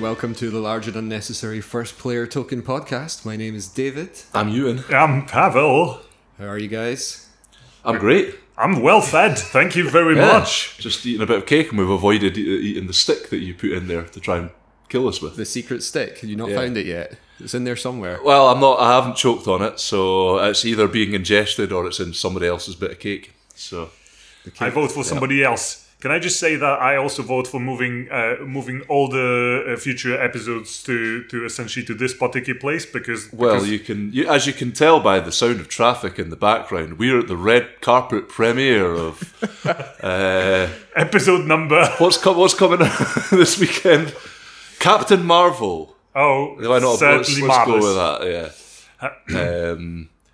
welcome to the Large and Unnecessary First Player Token podcast. My name is David. I'm Euan. I'm Pawel. How are you guys? I'm great. I'm well fed, thank you very much. Just eating a bit of cake, and we've avoided eating the stick that you put in there to try and kill us with. The secret stick. Have you not found it yet? It's in there somewhere. Well, I haven't choked on it, so it's either being ingested or it's in somebody else's bit of cake. So I vote for somebody else. Can I just say that I also vote for moving all the future episodes to essentially to this particular place because as you can tell by the sound of traffic in the background, we're at the red carpet premiere of episode number. What's coming this weekend? Captain Marvel. Oh, let's go with that.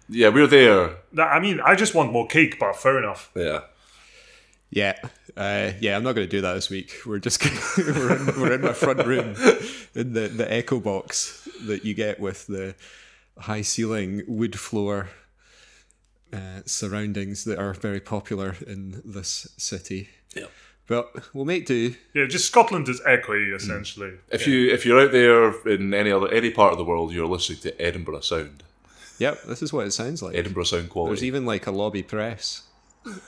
Yeah, we're there. I mean, I just want more cake, but fair enough. Yeah, I'm not going to do that this week. We're just we're in my front room in the echo box that you get with the high ceiling wood floor surroundings that are very popular in this city. Yeah, but we'll make do. Yeah, just Scotland is echoey essentially. If you're out there in any part of the world, you're listening to Edinburgh sound. Yep, this is what it sounds like. Edinburgh sound quality. There's even like a lobby press.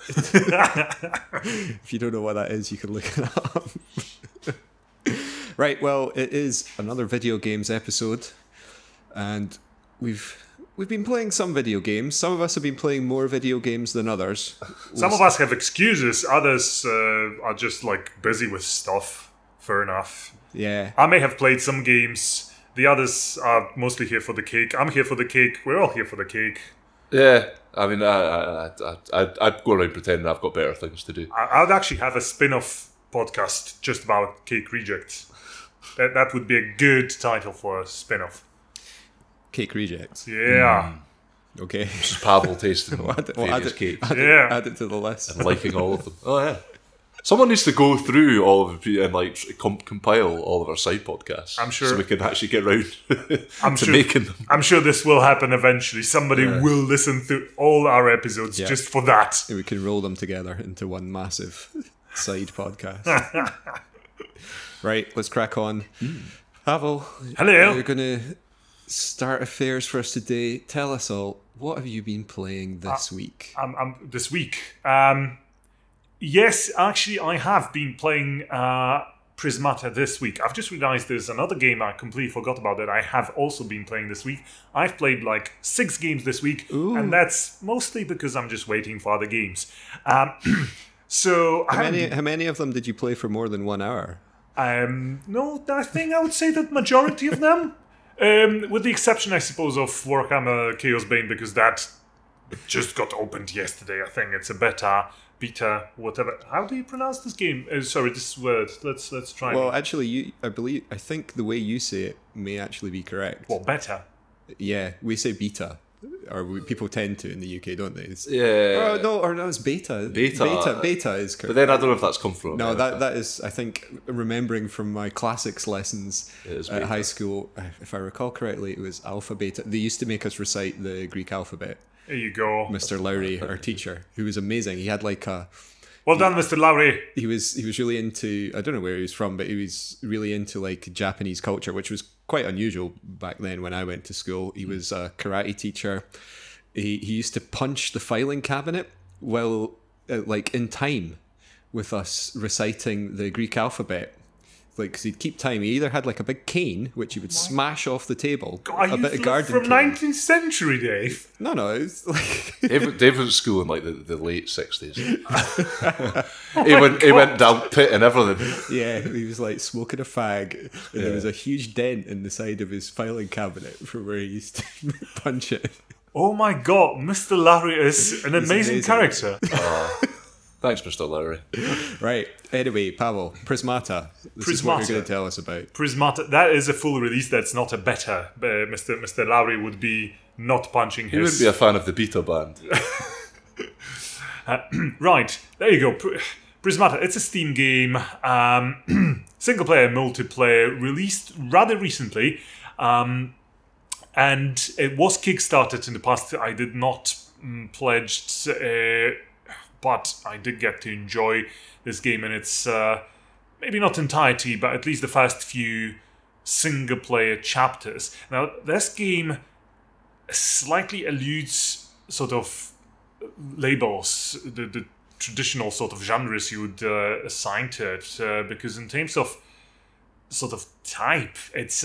If you don't know what that is, you can look it up. Right, well, it is another video games episode, and we've been playing some video games. Some of us have been playing more video games than others. Some of us have excuses. Others are just like busy with stuff. Fair enough. Yeah, I may have played some games. The others are mostly here for the cake. I'm here for the cake. We're all here for the cake. Yeah, I mean, I'd go around pretending I've got better things to do. I'd actually have a spin-off podcast just about cake rejects. That would be a good title for a spin-off. Cake rejects. Yeah. Okay. Just Pawel tasting various cakes. Add it to the list. And liking all of them. Oh, yeah. Someone needs to go through all of it and like compile all of our side podcasts. I'm sure, so we can actually get round to making them. I'm sure this will happen eventually. Somebody will listen to all our episodes just for that. We can roll them together into one massive side podcast. Right, let's crack on. Pawel, hello. You're going to start affairs for us today. Tell us all, what have you been playing this week? This week. Yes, actually, I have been playing Prismata this week. I've just realized there's another game I completely forgot about that I have also been playing this week. I've played like 6 games this week, and that's mostly because I'm just waiting for other games. So how many of them did you play for more than 1 hour? No, I think I would say that majority of them, with the exception, I suppose, of Warhammer Chaosbane, because that just got opened yesterday. I think it's a beta, whatever. How do you pronounce this game? Sorry, this word. Let's try. Well, actually, I think the way you say it may actually be correct. Well, beta. Yeah, we say beta, or people tend to in the UK, don't they? It's beta. Beta is correct. But then I don't know if that's come from. No, that is, I think, remembering from my classics lessons at high school, if I recall correctly, it was alpha, beta. They used to make us recite the Greek alphabet. There you go. Mr. Lowrie, our teacher, who was amazing. He had like a... Well done, Mr. Lowrie. He was really into... I don't know where he was from, but he was really into like Japanese culture, which was quite unusual back then when I went to school. He was a karate teacher. He used to punch the filing cabinet while like in time with us reciting the Greek alphabet. Like, because he'd keep time. He either had like a big cane, which he would smash off the table. A bit of garden from cane. 19th century, Dave. No, it's like Dave was at school in like the late 60s. He went down pit and everything. Yeah, he was like smoking a fag, and there was a huge dent in the side of his filing cabinet from where he used to punch it. Oh my God, Mr. Lowrie is an amazing character. Thanks, Mr. Lowrie. Right. Anyway, Pawel, Prismata. This is what you're going to tell us about. Prismata. That is a full release. That's not a beta. Mr. Lowrie would be not punching his... He would be a fan of the beta band. Right. There you go. Prismata. It's a Steam game. Single player, multiplayer. Released rather recently. And it was kickstarted in the past. I did not pledged... but I did get to enjoy this game in its, maybe not entirety, but at least the first few single-player chapters. Now, this game slightly eludes sort of labels, the traditional sort of genres you would assign to it, because in terms of sort of type, it's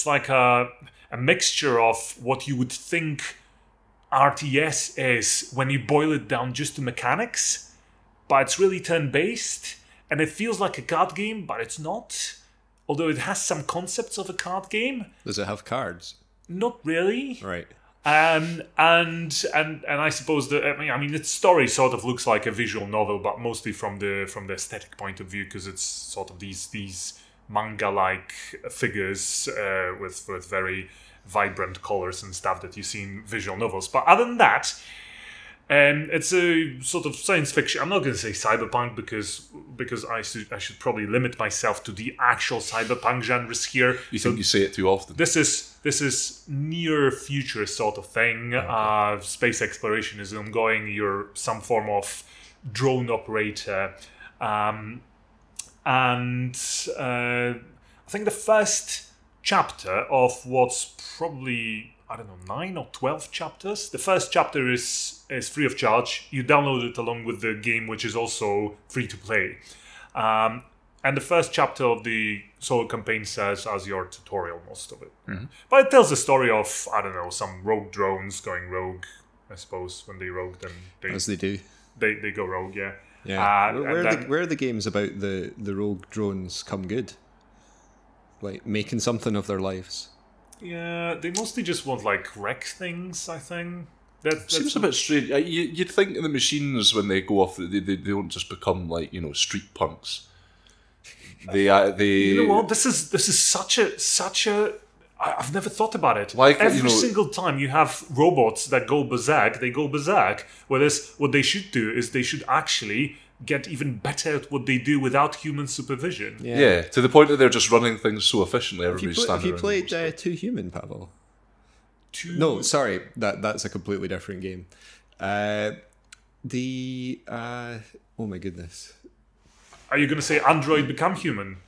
like a mixture of what you would think RTS is when you boil it down just to mechanics, but it's really turn-based, and it feels like a card game, but it's not. Although it has some concepts of a card game. Does it have cards? Not really. Right. And I suppose that I mean its story sort of looks like a visual novel, but mostly from the aesthetic point of view, because it's sort of these manga-like figures with very vibrant colors and stuff that you see in visual novels. But other than that, it's a sort of science fiction. I'm not going to say cyberpunk because I should probably limit myself to the actual cyberpunk genres here. You think you say it too often? This is near future sort of thing. Okay. Space exploration is ongoing. You're some form of drone operator, and I think the first chapter of what's probably, I don't know, 9 or 12 chapters. The first chapter is free of charge. You download it along with the game, which is also free to play. And the first chapter of the solo campaign serves as your tutorial, most of it. Mm-hmm. But it tells the story of, I don't know, some rogue drones going rogue, I suppose. When they rogue, then they... As they do. They go rogue, yeah. Yeah. Where are the games about the rogue drones come good? Like, making something of their lives? Yeah, they mostly just want, like, wreck things, I think. Seems a bit strange. You'd think the machines, when they go off, they don't just become, like, you know, street punks. They You know what? This is such a. I've never thought about it. Like, every single time you have robots that go berserk, they go berserk. Whereas what they should do is they should actually get even better at what they do without human supervision. Yeah, to the point that they're just running things so efficiently. Everybody's standing. Have you played Two Human, Pawel? No, sorry, that's a completely different game. Oh my goodness. Are you going to say Android Become Human?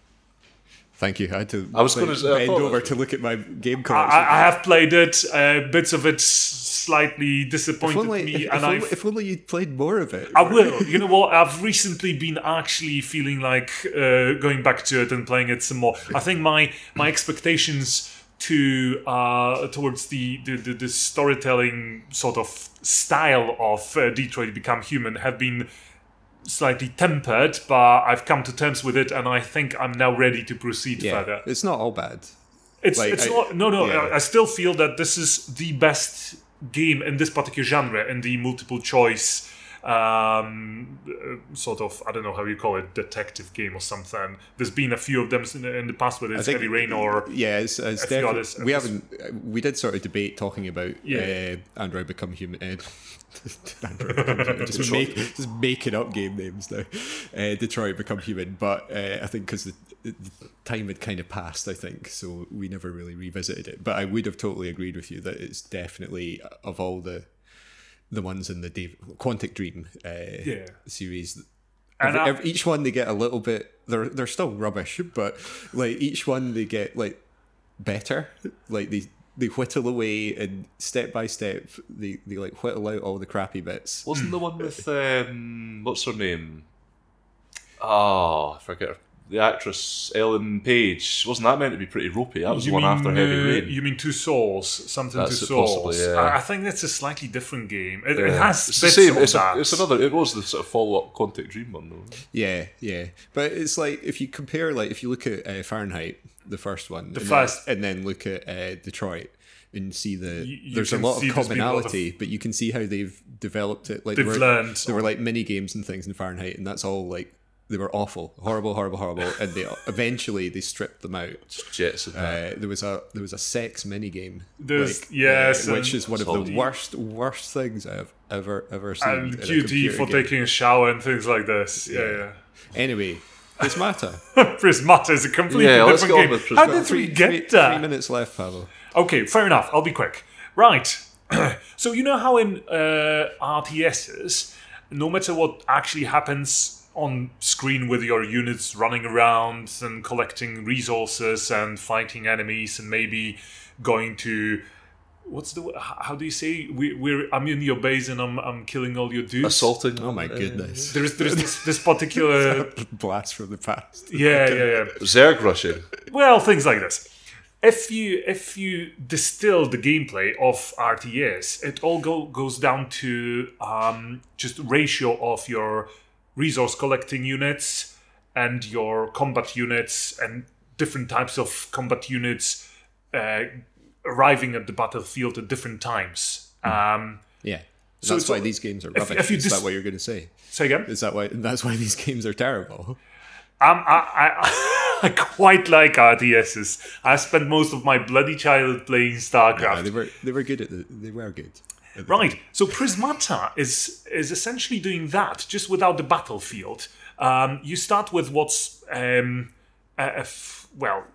Thank you. I had to bend over to look at my game collection. I have played it. Bits of it slightly disappointed me. If only you'd played more of it. I will. You know what? I've recently been actually feeling like going back to it and playing it some more. I think my expectations towards the storytelling sort of style of Detroit Become Human have been slightly tempered, but I've come to terms with it, and I think I'm now ready to proceed further. It's not all bad. It's not. No. Yeah. I still feel that this is the best game in this particular genre, in the multiple choice sort of, I don't know how you call it, detective game or something. There's been a few of them in the past, whether it's Heavy Rain or it's definitely others. We did sort of debate talking about Android Become Human. Just making up game names now. Detroit Become Human, but I think because the time had kind of passed, I think, so we never really revisited it. But I would have totally agreed with you that it's definitely, of all the ones in the Quantic Dream series, and each one they get a little bit. They're still rubbish, but like each one they get like better. Like they whittle away, and step by step they like whittle out all the crappy bits. Wasn't the one with what's her name? Oh, I forget her. The actress Ellen Page, wasn't that meant to be pretty ropey? That was the one after Heavy Rain. You mean Two Souls? Something That's Two Souls? Possibly, yeah. I think that's a slightly different game. It has it's bits the same. of that. It's another. It was the sort of follow-up Quantic Dream one, though. Yeah. But it's like if you compare, like if you look at Fahrenheit, the first one, and then look at Detroit, and see there's a lot of commonality, but you can see how they've developed it. Like they've learned. There were like mini games and things in Fahrenheit, and that's all like. They were awful, horrible, and they eventually stripped them out. Jetson. There was a sex mini game, which is one of the worst things I've ever seen. And QT for taking a shower and things like this. Yeah. Anyway, Prismata. Prismata is a completely different game. How did we get that? 3 minutes left, Pawel. Okay, fair enough. I'll be quick. Right. So you know how in RTSs, no matter what actually happens on screen with your units running around and collecting resources and fighting enemies and maybe going to how do you say I'm in your base and I'm killing all your dudes. Assaulting. Oh my goodness. There's this particular blast from the past. Yeah. Zerg rushing. Well, things like this. If you distill the gameplay of RTS, it all goes down to just ratio of your resource collecting units and your combat units and different types of combat units arriving at the battlefield at different times. Yeah. That's why these games are rubbish. Is that what you're going to say? Say again? Is that why? That's why these games are terrible. I quite like RTSs. I spent most of my bloody childhood playing StarCraft. Yeah, they were good they were good. Right. So Prismata is essentially doing that, just without the battlefield. You start with what's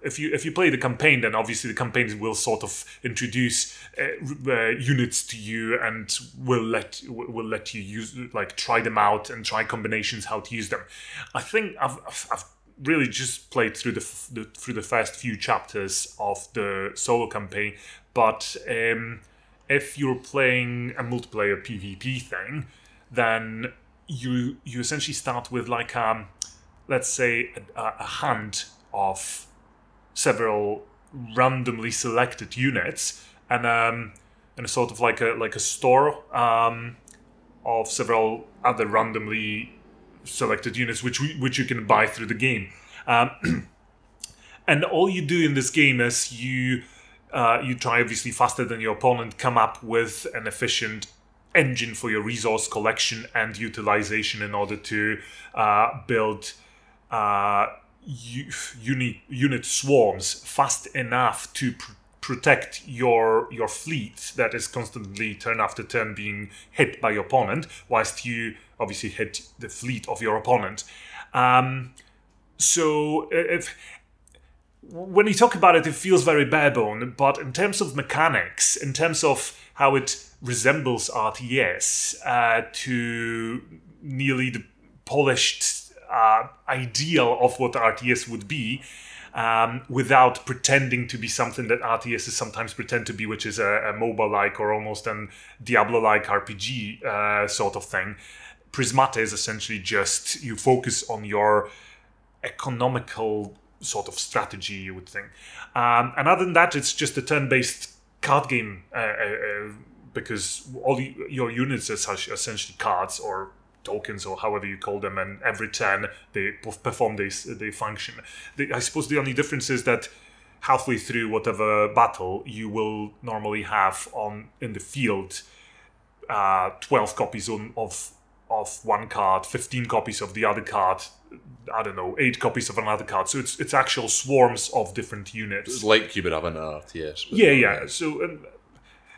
if you play the campaign, then obviously the campaign will sort of introduce units to you and will let you use, like, try them out and try combinations how to use them. I think I've really just played through the first few chapters of the solo campaign, but if you're playing a multiplayer PvP thing, then you essentially start with like let's say a hand of several randomly selected units and a sort of like a store of several other randomly selected units which you can buy through the game. And all you do in this game is you try, obviously faster than your opponent, come up with an efficient engine for your resource collection and utilization in order to build unit swarms fast enough to protect your fleet that is constantly turn after turn being hit by your opponent, whilst you obviously hit the fleet of your opponent. So when you talk about it, it feels very barebone, but in terms of mechanics, in terms of how it resembles RTS to nearly the polished ideal of what RTS would be, without pretending to be something that RTSs sometimes pretend to be, which is a MOBA-like or almost an Diablo-like RPG sort of thing. Prismata is essentially just you focus on your economical sort of strategy, you would think. And other than that, it's just a turn-based card game because all your units are essentially cards or tokens or however you call them, and every turn they perform they function. I suppose the only difference is that halfway through whatever battle you will normally have in the field 12 copies of one card, 15 copies of the other card, I don't know, 8 copies of another card. So it's actual swarms of different units. It's like you would have an RTS. Yeah. So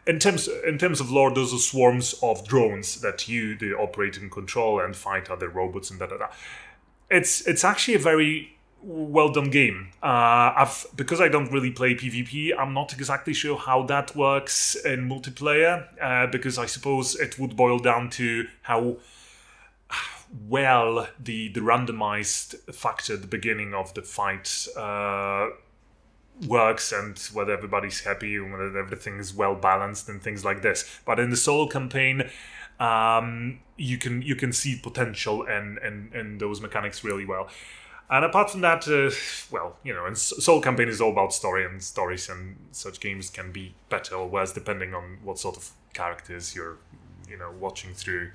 in terms of lore, those are swarms of drones that they operate and control and fight other robots and da. It's actually a very well done game. Because I don't really play PvP, I'm not exactly sure how that works in multiplayer. Because I suppose it would boil down to how well the randomized factor at the beginning of the fight works, and whether everybody's happy and whether everything is well balanced and things like this. But in the solo campaign, you can see potential in those mechanics really well. And apart from that, and solo campaign is all about story, and stories and such games can be better or worse depending on what sort of characters you're watching through.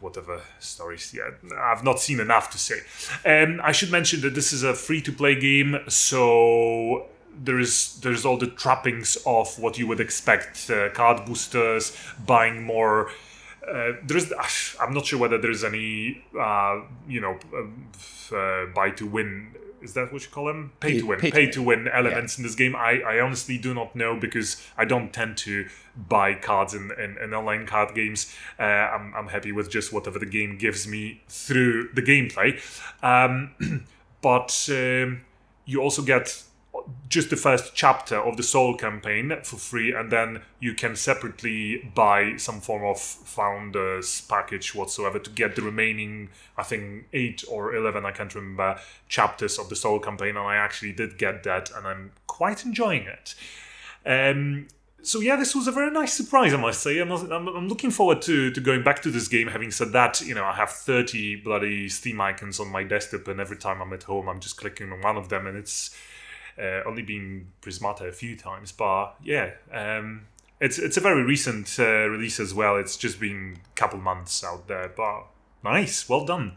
Whatever stories. Yeah, I've not seen enough to say. I should mention that this is a free-to-play game, so there's all the trappings of what you would expect: card boosters, buying more. I'm not sure whether there's any buy to win. Is that what you call them? Pay to win elements in this game. I honestly do not know, because I don't tend to buy cards in online card games. I'm happy with just whatever the game gives me through the gameplay. But you also get just the first chapter of the Soul campaign for free, and then you can separately buy some form of Founders package whatsoever to get the remaining, I think, 8 or 11, I can't remember, chapters of the Soul campaign, and I actually did get that, and I'm quite enjoying it. So yeah, this was a very nice surprise, I must say. I'm looking forward to going back to this game. Having said that, I have 30 bloody Steam icons on my desktop, and every time I'm at home, I'm just clicking on one of them, and it's only been Prismata a few times. But yeah, it's a very recent release as well. It's just been a couple months out there, but nice, well done.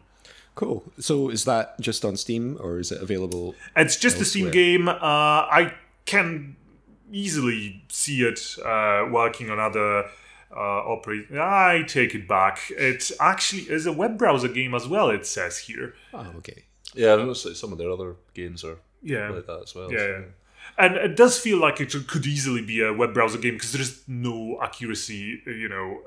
Cool. So is that just on Steam, or is it available? It's just a Steam game. I can easily see it working on other operators. I take it back. It actually is a web browser game as well, it says here. Oh, okay. Yeah, I noticed that some of their other games are like that as well. Yeah, so. And it does feel like it could easily be a web browser game because there's no accuracy,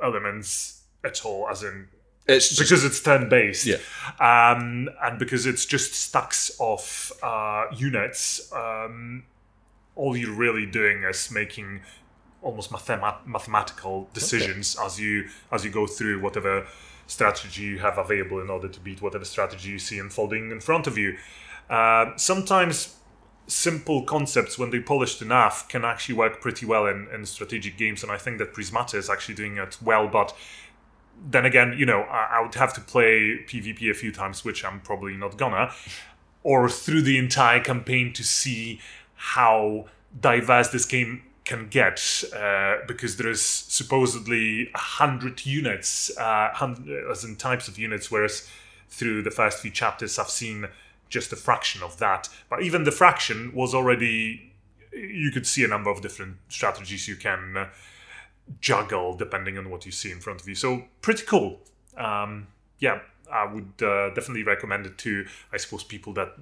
elements at all, as in It's because it's turn-based. Yeah. And because it's just stacks of units. All you're really doing is making almost mathematical decisions as you go through whatever strategy you have available in order to beat whatever strategy you see unfolding in front of you. Sometimes simple concepts, when they're polished enough, can actually work pretty well in strategic games, and I think that Prismata is actually doing it well. But then again, I would have to play PvP a few times, which I'm probably not gonna, or through the entire campaign to see how diverse this game can get, because there is supposedly 100 units, as in types of units, whereas through the first few chapters I've seen just a fraction of that. But even the fraction was already, you could see a number of different strategies you can juggle depending on what you see in front of you. So pretty cool. Yeah, I would definitely recommend it to, I suppose, people that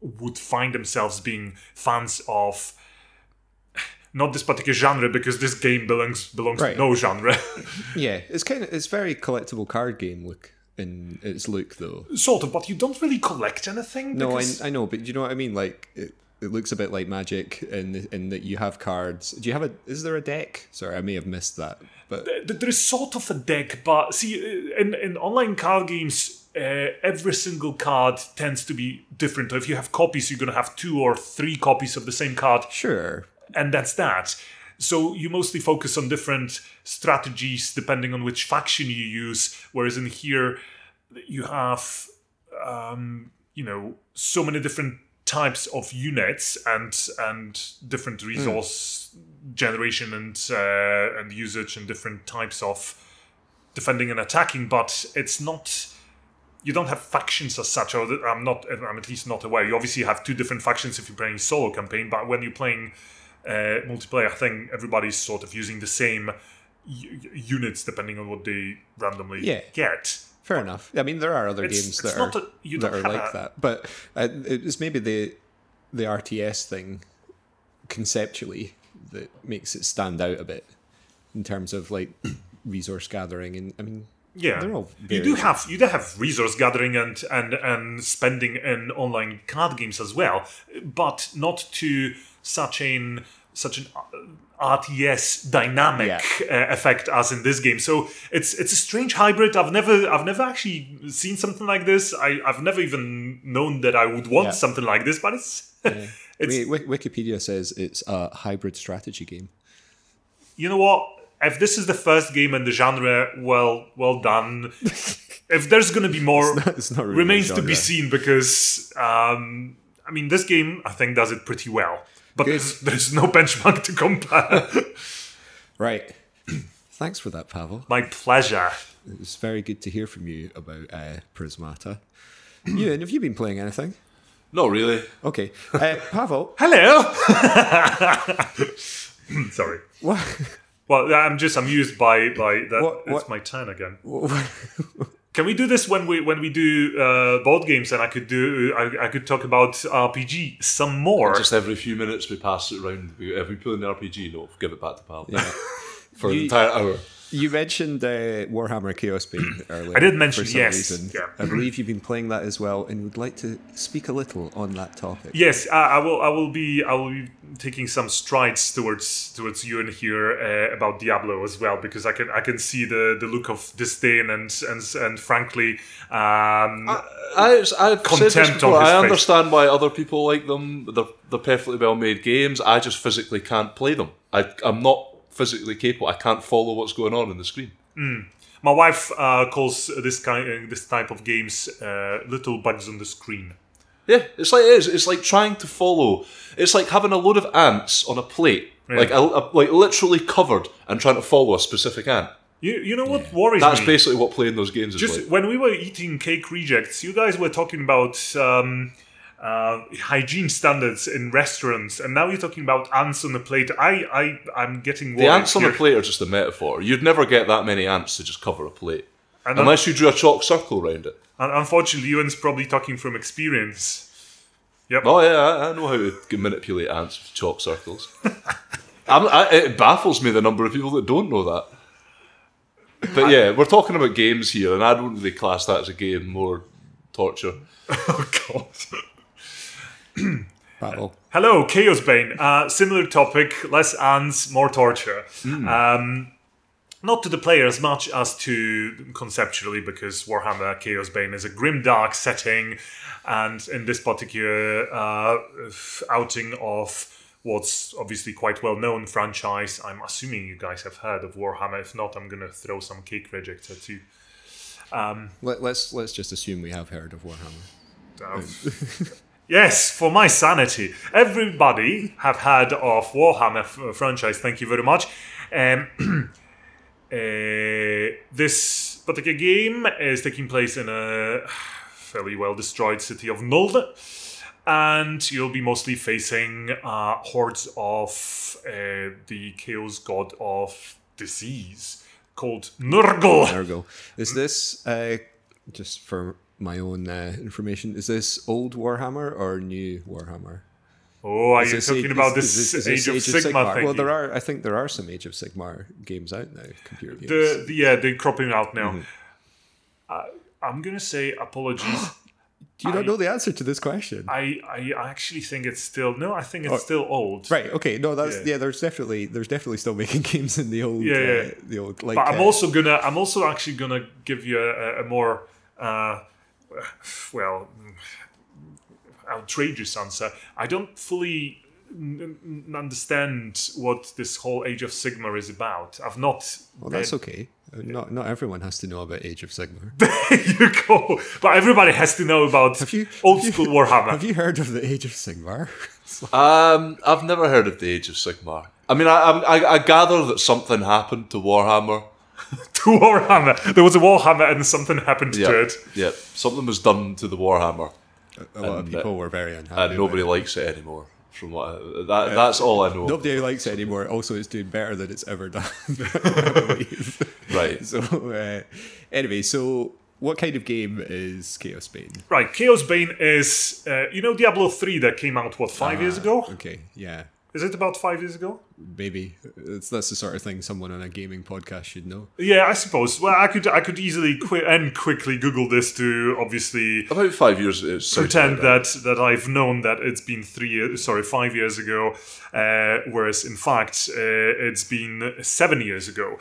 would find themselves being fans of not this particular genre, because this game belongs Right. to no genre. Yeah, it's very collectible card game look in its look though. Sort of, but you don't really collect anything. No, because I know, but do you know what I mean? Like it looks a bit like Magic in that you have cards. Do you have is there a deck? Sorry, I may have missed that. But there is sort of a deck, but see, in online card games, every single card tends to be different. If you have copies, you're going to have 2 or 3 copies of the same card. sure. And that's that. So you mostly focus on different strategies depending on which faction you use. Whereas in here, you have, so many different types of units and different resource generation and usage and different types of defending and attacking. But it's not. You don't have factions as such, or I'm at least not aware. You obviously have 2 different factions if you're playing solo campaign, but when you're playing multiplayer, I think everybody's sort of using the same units depending on what they randomly get. Fair enough. I mean, there are other games that are like that, but it's maybe the RTS thing conceptually that makes it stand out a bit in terms of like resource gathering, and I mean. Yeah, they're all you do have resource gathering and spending in online card games as well, but not to such an RTS dynamic effect as in this game. So it's a strange hybrid. I've never actually seen something like this. I've never even known that I would want something like this. But it's Wikipedia says it's a hybrid strategy game. You know what? If this is the first game in the genre, well done. If there's going to be more, it's not really remains to be seen, because this game I think does it pretty well. But there's no benchmark to compare. Right. Thanks for that, Pawel. My pleasure. It was very good to hear from you about Prismata. Euan, have you been playing anything? Not really. Okay. Pawel. Hello. Sorry. What? Well, I'm just amused by that. It's my turn again. Can we do this when we do board games, and I could talk about RPG some more? Just every few minutes we pass it around. If we play an RPG, no, give it back to Pal. Yeah. For an entire hour. You mentioned Warhammer Chaosbane earlier. I did mention, for some yes. reason. Yeah. I believe you've been playing that as well, and would like to speak a little on that topic. Yes, I will be taking some strides towards Euan here about Diablo as well, because I can see the look of disdain and frankly I've said this contempt before, on his I face. understand why other people like them. They're perfectly well made games. I just physically can't play them. I'm not physically capable. I can't follow what's going on the screen. My wife calls this type of games little bugs on the screen. Yeah, it's like it is. It's like trying to follow. It's like having a load of ants on a plate, Yeah. like literally covered, and trying to follow a specific ant. You know what worries That's me? basically what playing those games is Just like. when we were eating cake rejects, you guys were talking about hygiene standards in restaurants, and now you're talking about ants on the plate. I'm getting worried. The ants on here. the plate are just a metaphor. You'd never get that many ants to just cover a plate. And Unless you drew a chalk circle around it. unfortunately, Euan's probably talking from experience. Yep. Oh yeah, I know how to manipulate ants with chalk circles. It baffles me the number of people that don't know that. But yeah, we're talking about games here, and I don't really class that as a game, more torture. Oh God. Battle. Hello, Chaosbane. Similar topic, less ants, more torture. Not to the player as much as to conceptually, because Warhammer Chaosbane is a grim dark setting, and in this particular outing of what's obviously quite well-known franchise, I'm assuming you guys have heard of Warhammer. If not, I'm going to throw some cake rejects at you. Let's just assume we have heard of Warhammer. Yes, for my sanity. Everybody have heard of Warhammer franchise. Thank you very much. This particular game is taking place in a fairly well-destroyed city of Nulde, and you'll be mostly facing hordes of the chaos god of disease called Nurgle. Nurgle. Is this, just for my own information, is this old Warhammer or new Warhammer? Oh, are Is you this talking about this Age of Sigmar thing? Well, I think there are some Age of Sigmar games out now, computer games. They're cropping out now. I'm going to say apologies. Do you not know the answer to this question? I actually think it's still... No, I think it's still old. Right. Okay. No, that's There's definitely still making games in the old. The old. Like, but I'm also actually gonna give you a more outrageous answer. I don't fully understand what this whole Age of Sigmar is about. I've not. Well, that's okay. Not everyone has to know about Age of Sigmar. There you go. But everybody has to know about old school Warhammer. Have you heard of the Age of Sigmar? I've never heard of the Age of Sigmar. I mean, I gather that something happened to Warhammer. To Warhammer. There was a Warhammer and something happened to it. Yep. Something was done to the Warhammer. A lot of people were very unhappy. And nobody likes it anymore. From what that's all I know. Nobody likes it anymore. Also, it's doing better than it's ever done. Right. So, anyway, so what kind of game is Chaosbane? Right, Chaosbane is Diablo 3 that came out 5 years ago? Okay, yeah. Is it about 5 years ago? Maybe that's the sort of thing someone on a gaming podcast should know. Yeah, I suppose. Well, I could easily quickly Google this to obviously about 5 years. It's pretend that I've known that it's been 5 years ago, whereas in fact it's been 7 years ago.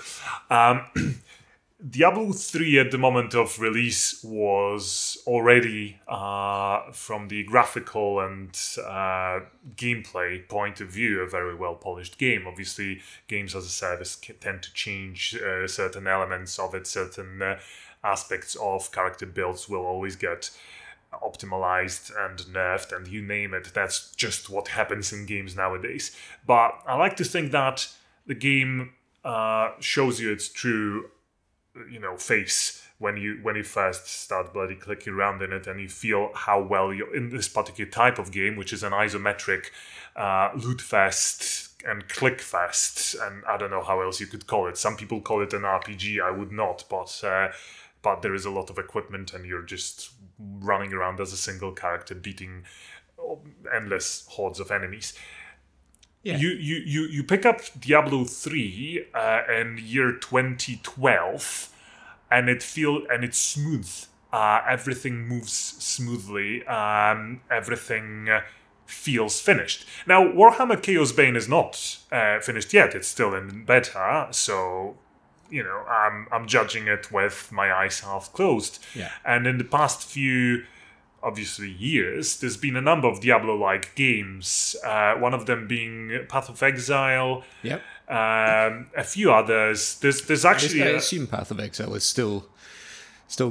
Diablo 3 at the moment of release was already, from the graphical and gameplay point of view, a very well-polished game. Obviously, games as a service tend to change certain elements of it, certain aspects of character builds will always get optimized and nerfed, and you name it. That's just what happens in games nowadays. But I like to think that the game shows you its true face when you first start bloody clicking around in it, and you feel how well you're in this particular type of game, which is an isometric loot fest and click fest, and I don't know how else you could call it. Some people call it an RPG. I would not, but there is a lot of equipment, and you're just running around as a single character beating endless hordes of enemies. Yeah. You pick up Diablo 3 in year 2012, and it's smooth. Everything moves smoothly. Everything feels finished. Now, Warhammer Chaosbane is not finished yet. It's still in beta, so I'm judging it with my eyes half closed. Yeah. And in the past few, obviously, years, there's been a number of Diablo-like games. One of them being Path of Exile. Yep. A few others. There's actually I assume Path of Exile is still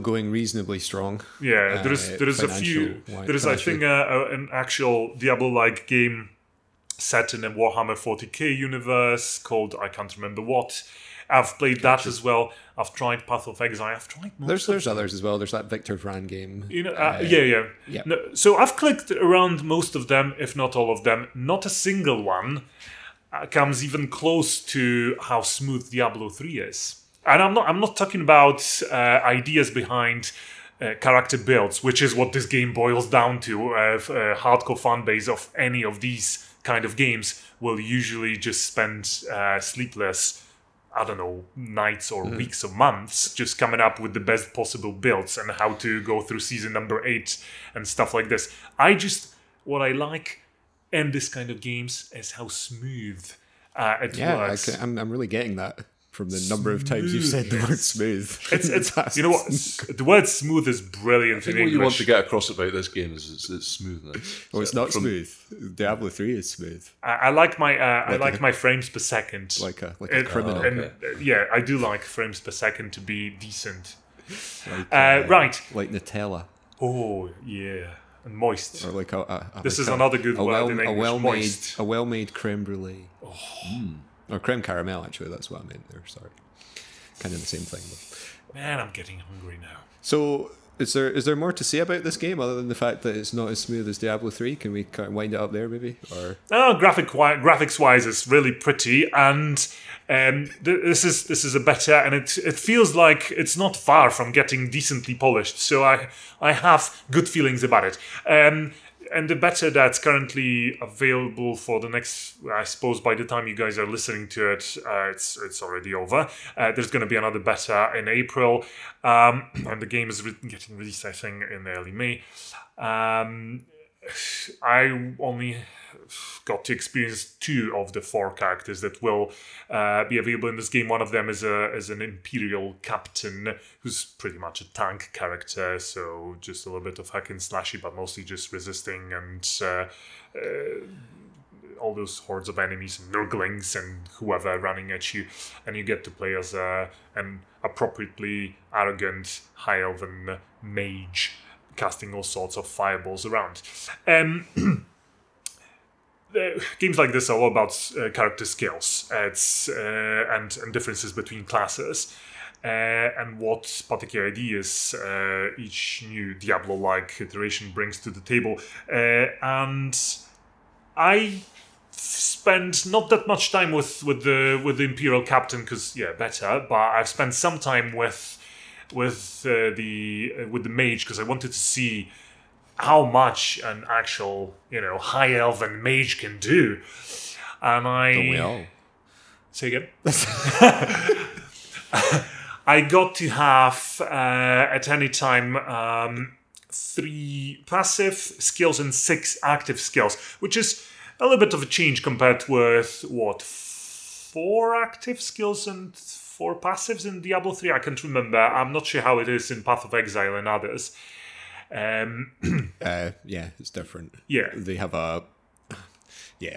going reasonably strong. Yeah, there is a few. There is, I think, an actual Diablo-like game set in a Warhammer 40k universe called, I can't remember what. I've played that as well. I've tried Path of Exile. I've tried most There's others as well. There's that Victor Vran game. Yeah. No, so I've clicked around most of them, if not all of them. Not a single one comes even close to how smooth Diablo 3 is. And I'm not talking about ideas behind character builds, which is what this game boils down to. A hardcore fan base of any of these kind of games will usually just spend sleepless, I don't know, nights or weeks or months just coming up with the best possible builds and how to go through season number 8 and stuff like this. What I like in this kind of games is how smooth it works. I'm really getting that from the number of times you've said the word smooth. It's you know what? The word smooth is brilliant in What English. you want to get across about this game is its smoothness. Well, it's not smooth. Diablo 3 is smooth. I like my frames per second. Like a criminal. And, yeah, I do like frames per second to be decent. Right. Like Nutella. Oh, yeah. And moist. Or like this is another good word in English. Moist. A well-made creme brulee. Or creme caramel, actually. That's what I meant there. Sorry. Kind of the same thing. But. Man, I'm getting hungry now. So, is there more to say about this game other than the fact that it's not as smooth as Diablo 3? Can we kind of wind it up there, maybe? Or graphics-wise, it's really pretty, and this is a better, and it feels like it's not far from getting decently polished. So I have good feelings about it. And the beta that's currently available for the next, I suppose by the time you guys are listening to it, it's already over. There's going to be another beta in April, and the game is getting released, I think, in early May. I only got to experience 2 of the 4 characters that will be available in this game. One of them is an Imperial captain who's pretty much a tank character, so just a little bit of hack and slashy, but mostly just resisting and all those hordes of enemies and nurglings and whoever running at you, and you get to play as an appropriately arrogant high elven mage casting all sorts of fireballs around. Games like this are all about character skills and differences between classes and what particular ideas each new Diablo-like iteration brings to the table. And I spent not that much time with the Imperial Captain because better, but I've spent some time with the mage because I wanted to see how much an actual, high elven mage can do. And don't we all? Say again? I got to have, at any time, 3 passive skills and 6 active skills, which is a little bit of a change compared with, 4 active skills and 4 passives in Diablo 3? I can't remember. I'm not sure how it is in Path of Exile and others. It's different. Yeah. They have I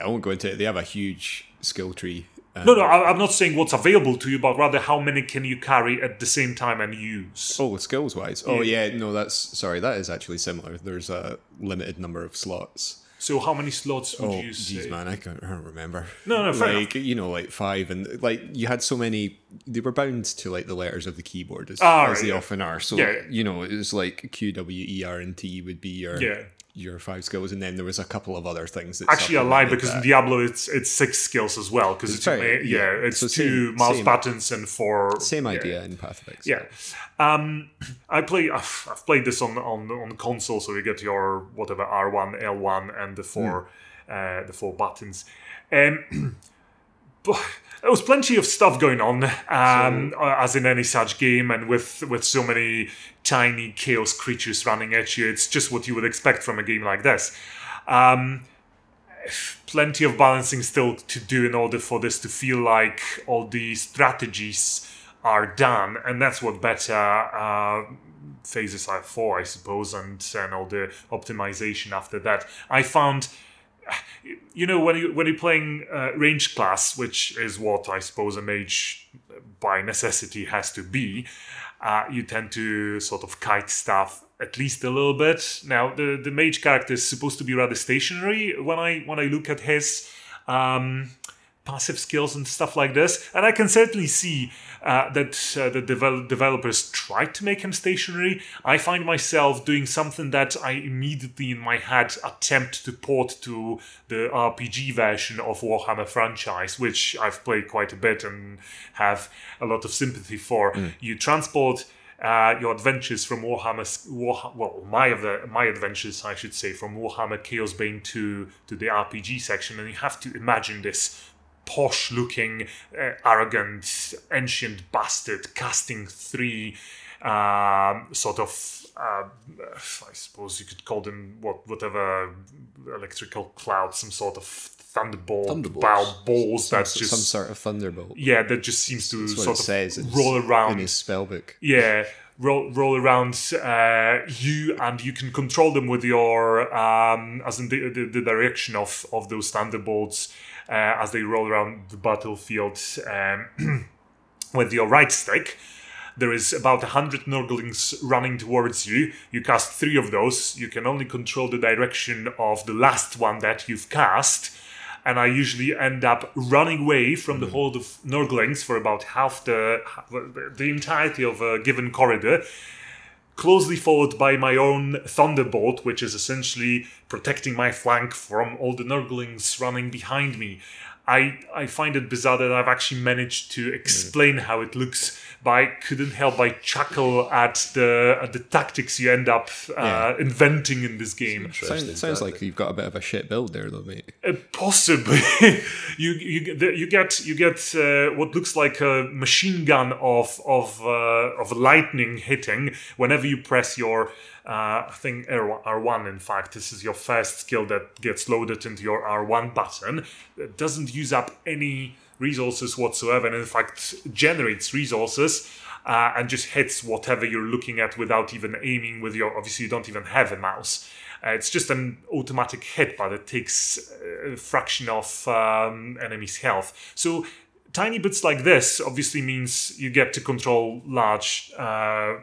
won't go into it. They have a huge skill tree. No, I'm not saying what's available to you, but rather how many can you carry at the same time and use. Oh, skills-wise? Oh, that is actually similar. There's a limited number of slots. So how many slots would you say? Geez, man, I can't remember. No, fair enough. Like 5, and like you had so many. They were bound to like the letters of the keyboard as they often are. So it was like Q, W, E, R, and T would be your your 5 skills, and then there was a couple of other things that Actually, I lied, supplemented because in that. Diablo it's 6 skills as well, because it's it's So 2 same- mouse same- buttons and 4. Same idea in Path of Exile. Yeah. I've played this on console, so you get your whatever R1, L1, and the 4 buttons. But there was plenty of stuff going on, as in any such game, and with so many tiny chaos creatures running at you, it's just what you would expect from a game like this. Plenty of balancing still to do in order for this to feel like all the strategies are done, and that's what better phases are for, I suppose, and all the optimization after that. I found, when you're playing range class, which is what I suppose a mage by necessity has to be, you tend to sort of kite stuff at least a little bit. Now, the mage character is supposed to be rather stationary when I look at his passive skills and stuff like this, and I can certainly see that the developers tried to make him stationary. I find myself doing something that I immediately in my head attempt to port to the RPG version of Warhammer franchise, which I've played quite a bit and have a lot of sympathy for. You transport your adventures from my adventures, I should say, from Warhammer Chaosbane to the RPG section, and you have to imagine this posh-looking, arrogant, ancient bastard casting 3 sort of, I suppose you could call them whatever electrical cloud, some sort of thunderbolt, balls that just some sort of thunderbolt. Yeah, that just seems to That's sort of roll around in his spellbook. Yeah, roll around you, and you can control them with your as in the direction of those thunderbolts as they roll around the battlefield with your right stick. There is about 100 Nurglings running towards you. You cast 3 of those. You can only control the direction of the last one that you've cast. And I usually end up running away from the horde of Nurglings for about half the entirety of a given corridor, closely followed by my own Thunderbolt, which is essentially protecting my flank from all the Nurglings running behind me. I find it bizarre that I've actually managed to explain how it looks, but I couldn't help but chuckle at the tactics you end up inventing in this game. Sounds like you've got a bit of a shit build there, though, mate. Possibly, you get what looks like a machine gun of lightning hitting whenever you press your. I think R1, in fact, this is your first skill that gets loaded into your R1 button. It doesn't use up any resources whatsoever, and in fact generates resources and just hits whatever you're looking at without even aiming with your... Obviously, you don't even have a mouse. It's just an automatic hit, but it takes a fraction of enemy's health. So tiny bits like this obviously means you get to control large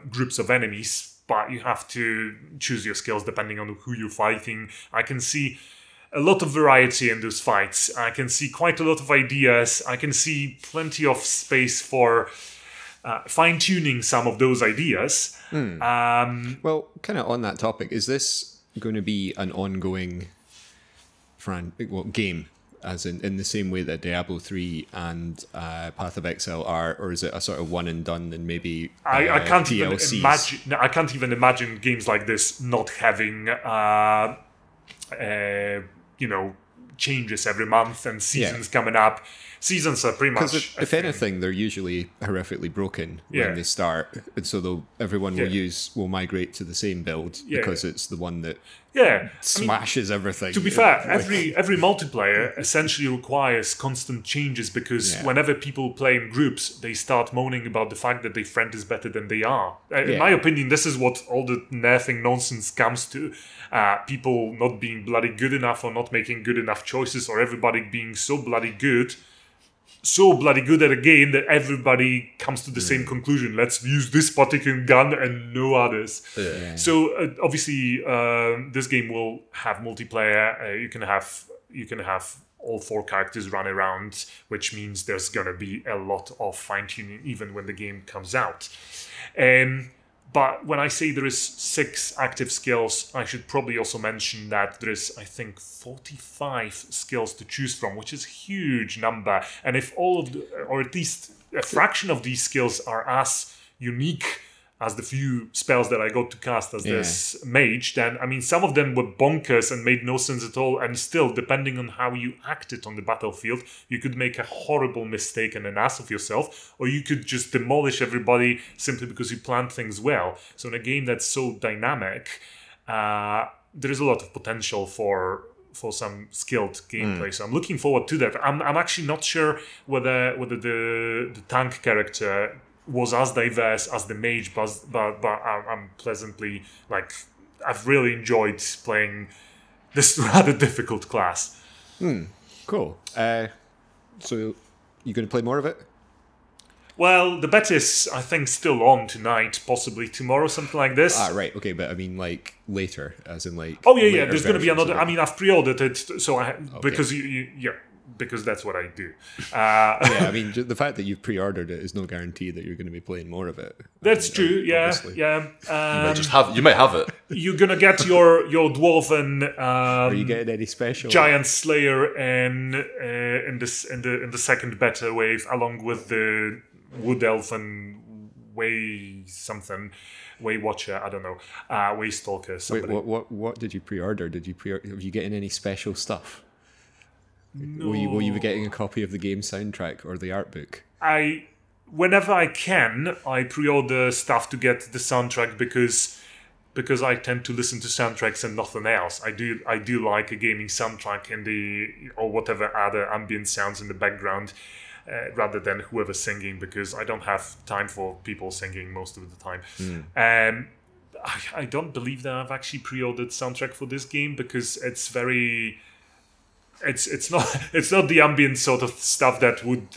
groups of enemies, but you have to choose your skills depending on who you're fighting. I can see a lot of variety in those fights. I can see quite a lot of ideas. I can see plenty of space for fine-tuning some of those ideas. Well, kind of on that topic, is this going to be an ongoing game? As in the same way that Diablo 3 and Path of Exile are, or is it a sort of one and done and maybe I can't DLCs? even imagine. I can't even imagine games like this not having changes every month and seasons coming up. Seasons are pretty much... Because if anything, they're usually horrifically broken when they start, and so everyone will migrate to the same build because it's the one that smashes everything. To be fair, every multiplayer essentially requires constant changes, because whenever people play in groups, they start moaning about the fact that their friend is better than they are. In my opinion, this is what all the nerfing nonsense comes to. People not being bloody good enough, or not making good enough choices, or everybody being so bloody good at a game that everybody comes to the same conclusion. Let's use this particular gun and no others. So obviously this game will have multiplayer. You can have all 4 characters run around, which means there's gonna be a lot of fine-tuning even when the game comes out. But when I say there is 6 active skills, I should probably also mention that there is, I think, 45 skills to choose from, which is a huge number. And if all of or at least a fraction of these skills are as unique as the few spells that I got to cast as this mage, then, I mean, some of them were bonkers and made no sense at all. And still, depending on how you acted on the battlefield, you could make a horrible mistake and an ass of yourself, or you could just demolish everybody simply because you planned things well. So in a game that's so dynamic, there is a lot of potential for some skilled gameplay. So I'm looking forward to that. I'm actually not sure whether the tank character was as diverse as the mage, but I'm pleasantly, like, I've really enjoyed playing this rather difficult class. Cool. So you going to play more of it? Well, the bet is, I think, still on tonight, possibly tomorrow, something like this. Right, okay, but I mean, like, later, as in, like... Oh, yeah, there's going to be another... I mean, I've pre-ordered it, so because because that's what I do. I mean, the fact that you've pre-ordered it is no guarantee that you're going to be playing more of it. That's true. Yeah. You might have it. You're gonna get your dwarven. Are you getting any special giant slayer in the second beta wave, along with the wood elf and way watcher? I don't know. Way stalker. Somebody. Wait, what did you pre-order? Have you getting any special stuff? No. Will you be getting a copy of the game soundtrack or the art book? Whenever I can, I pre-order stuff to get the soundtrack because I tend to listen to soundtracks and nothing else. I do like a gaming soundtrack or whatever other ambient sounds in the background, rather than whoever's singing, because I don't have time for people singing most of the time. I don't believe that I've actually pre-ordered soundtrack for this game because it's very... It's not the ambient sort of stuff that would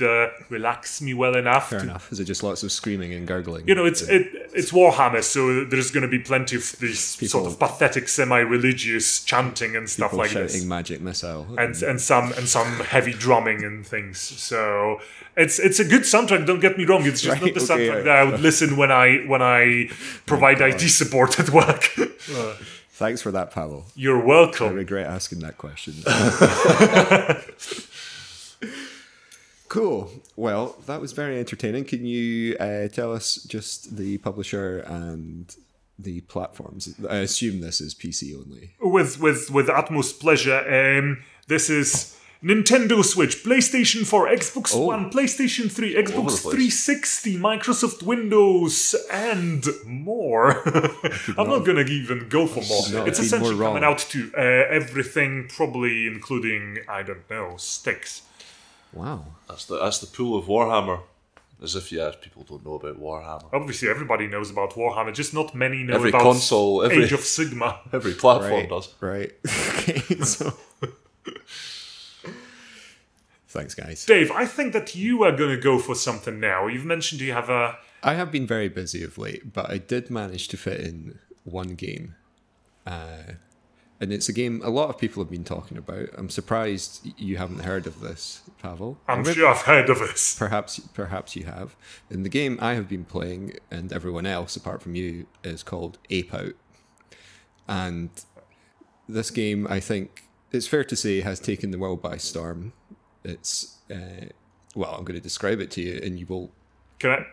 relax me well enough. Fair enough. Is it just lots of screaming and gurgling? You know, it's Warhammer, so there's going to be plenty of these sort of pathetic, semi-religious chanting and stuff like this. Shouting magic missile and some heavy drumming and things. So it's a good soundtrack. Don't get me wrong. It's just not the soundtrack that I would listen when I provide IT support at work. Thanks for that, Pawel. You're welcome. I regret asking that question. Cool. Well, that was very entertaining. Can you tell us just the publisher and the platforms? I assume this is PC only. With utmost pleasure. This is Nintendo Switch, PlayStation 4, Xbox One, PlayStation 3, Xbox 360, Microsoft Windows, and more. I'm not going to even go for more. It's essentially coming out to everything, probably including, I don't know, sticks. Wow. That's the pool of Warhammer. As if, people don't know about Warhammer. Obviously, everybody knows about Warhammer, just not many know every about console, Age of Sigma. Every platform does. Right. Okay, so... Thanks, guys. Dave, I think that you are going to go for something now. You've mentioned you have a... I have been very busy of late, but I did manage to fit in one game. And it's a game a lot of people have been talking about. I'm surprised you haven't heard of this, Pawel. I'm sure I've heard of this. Perhaps you have. And the game I have been playing, and everyone else apart from you, is called Ape Out. And this game, I think, it's fair to say, has taken the world by storm. It's, I'm going to describe it to you, and you will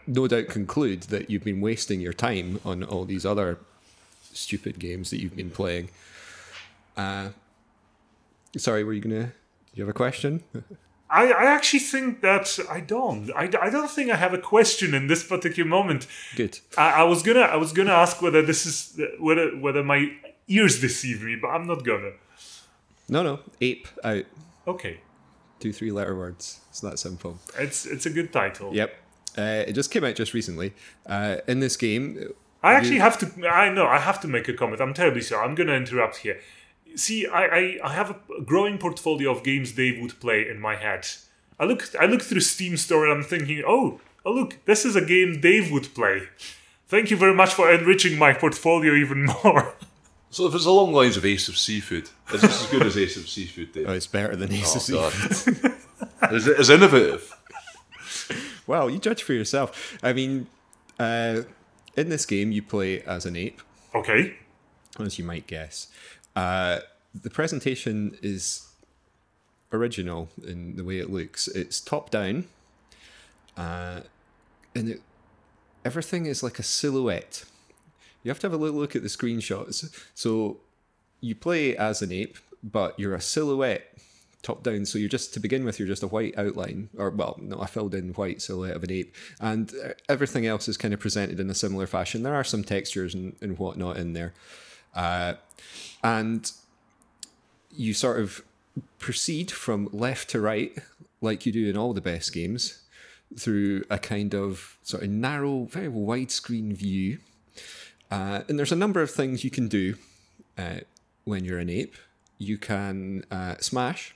no doubt conclude that you've been wasting your time on all these other stupid games that you've been playing. Sorry, do you have a question? I actually think that I don't. I don't think I have a question in this particular moment. Good. I was gonna ask whether this is whether my ears deceive me, but I'm not gonna. No. Ape Out. Okay. 2 3-letter words. It's that simple. It's a good title. Yep. It just came out just recently. In this game, I have to make a comment. I'm terribly sorry. I'm going to interrupt here. See, I have a growing portfolio of games Dave would play in my head. I look through Steam Store and I'm thinking, oh look, this is a game Dave would play. Thank you very much for enriching my portfolio even more. So if it's along the lines of Ace of Seafood, is this as good as Ace of Seafood, Dave? Oh, it's better than Ace of Seafood. It's innovative. Well, you judge for yourself. I mean, in this game, you play as an ape, Okay. as you might guess. The presentation is original in the way it looks. It's top down, and everything is like a silhouette. You have to have a little look at the screenshots. So you play as an ape, but you're a silhouette top down. So you're just, to begin with, you're just a white outline, or well, no, a filled in white silhouette of an ape. And everything else is kind of presented in a similar fashion. There are some textures and whatnot in there. And you sort of proceed from left to right, like you do in all the best games, through a kind of sort of narrow, very widescreen view. And there's a number of things you can do when you're an ape. You can smash.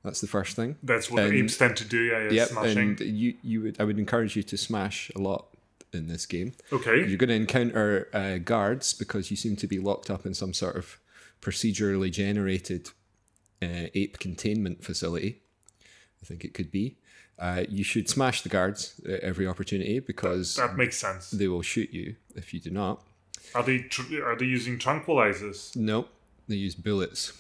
That's the first thing. That's what apes tend to do, Yep, smashing. and I would encourage you to smash a lot in this game. Okay. You're going to encounter guards because you seem to be locked up in some sort of procedurally generated ape containment facility. I think it could be. You should smash the guards at every opportunity because that makes sense. they will shoot you if you do not. Are they using tranquilizers? No, they use bullets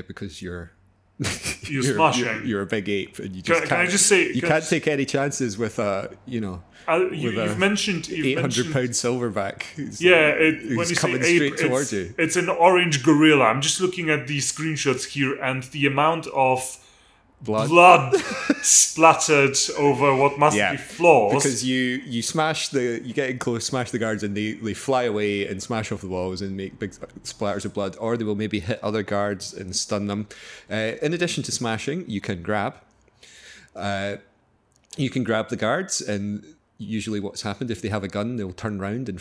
because you're smashing. You're a big ape, and you just Can I just say you can't take any chances with you've mentioned 800-pound silverback. When you coming say straight ape, towards you. it's an orange gorilla. I'm just looking at these screenshots here, and the amount of blood splattered over what must be floors. Because you get in close, smash the guards, and they fly away and smash off the walls and make big splatters of blood, or they will maybe hit other guards and stun them. In addition to smashing, you can grab. You can grab the guards, and usually what's happened, if they have a gun, they'll turn around and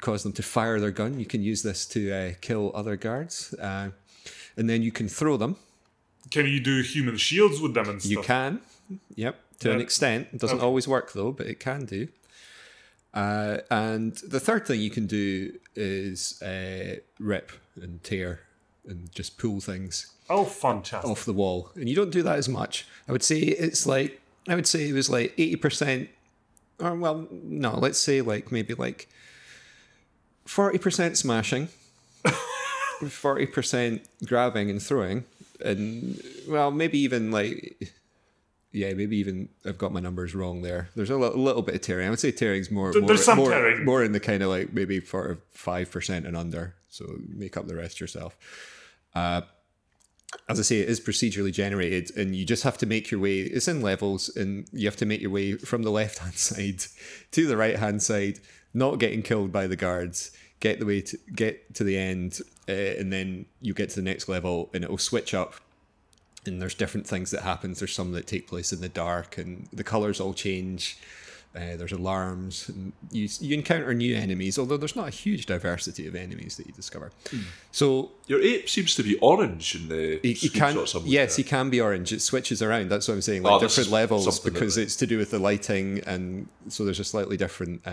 cause them to fire their gun. You can use this to kill other guards. And then you can throw them. Can you do human shields with them and stuff? You can, yep, to an extent. It doesn't always work though, but it can do. And the third thing you can do is rip and tear and just pull things fantastic. off the wall. And you don't do that as much. I would say it was like 80%, or well, no, let's say maybe 40% smashing, 40% grabbing and throwing. And well, maybe even I've got my numbers wrong there. There's a little bit of tearing. I would say tearing's more tearing. More in the kind of maybe 5% and under. So make up the rest yourself. As I say, it is procedurally generated, and you just have to make your way. It's in levels, and you have to make your way from the left hand side to the right hand side, not getting killed by the guards. Get to the end, and then you get to the next level, and it will switch up. And there's different things that happen. There's some that take place in the dark, and the colors all change. There's alarms, and you encounter new enemies. Although there's not a huge diversity of enemies that you discover. So your ape seems to be orange in the screenshots. Yes, he can be orange. It switches around. That's what I'm saying. Different levels because it's to do with the lighting, and so there's a slightly different.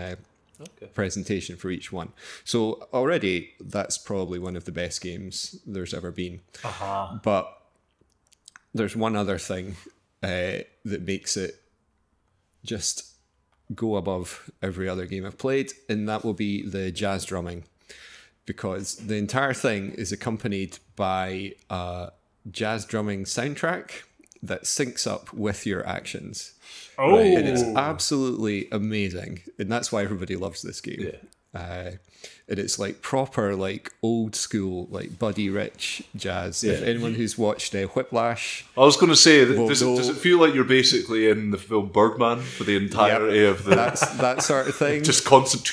Presentation for each one. So already that's probably one of the best games there's ever been. But there's one other thing that makes it just go above every other game I've played, and that will be the jazz drumming, because the entire thing is accompanied by a jazz drumming soundtrack that syncs up with your actions. Right? And it's absolutely amazing, and that's why everybody loves this game. And it's proper old school Buddy Rich jazz. If anyone who's watched Whiplash, I was going to say, does it feel like you're basically in the film Birdman for the entirety of the that sort of thing? Just constant.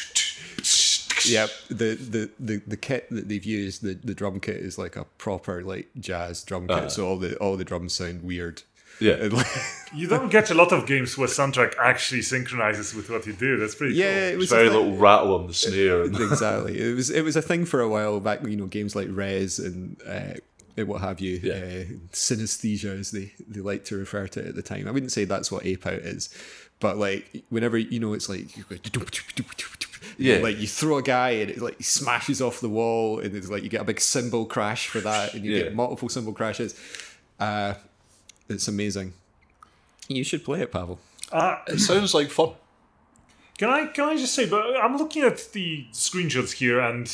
Yep, the kit that they've used, the drum kit is like a proper jazz drum kit, so all the drums sound weird. Yeah, you don't get a lot of games where soundtrack actually synchronizes with what you do. That's pretty cool. Yeah, it was very little rattle on the snare. Exactly, it was a thing for a while back. Games like Rez and what have you, synesthesia as they like to refer to it at the time. I wouldn't say that's what Ape Out is, but whenever it's you throw a guy and it he smashes off the wall, and it's you get a big cymbal crash for that, and you get multiple cymbal crashes. It's amazing. You should play it, Pawel. It sounds like fun. Can I just say, but I'm looking at the screenshots here and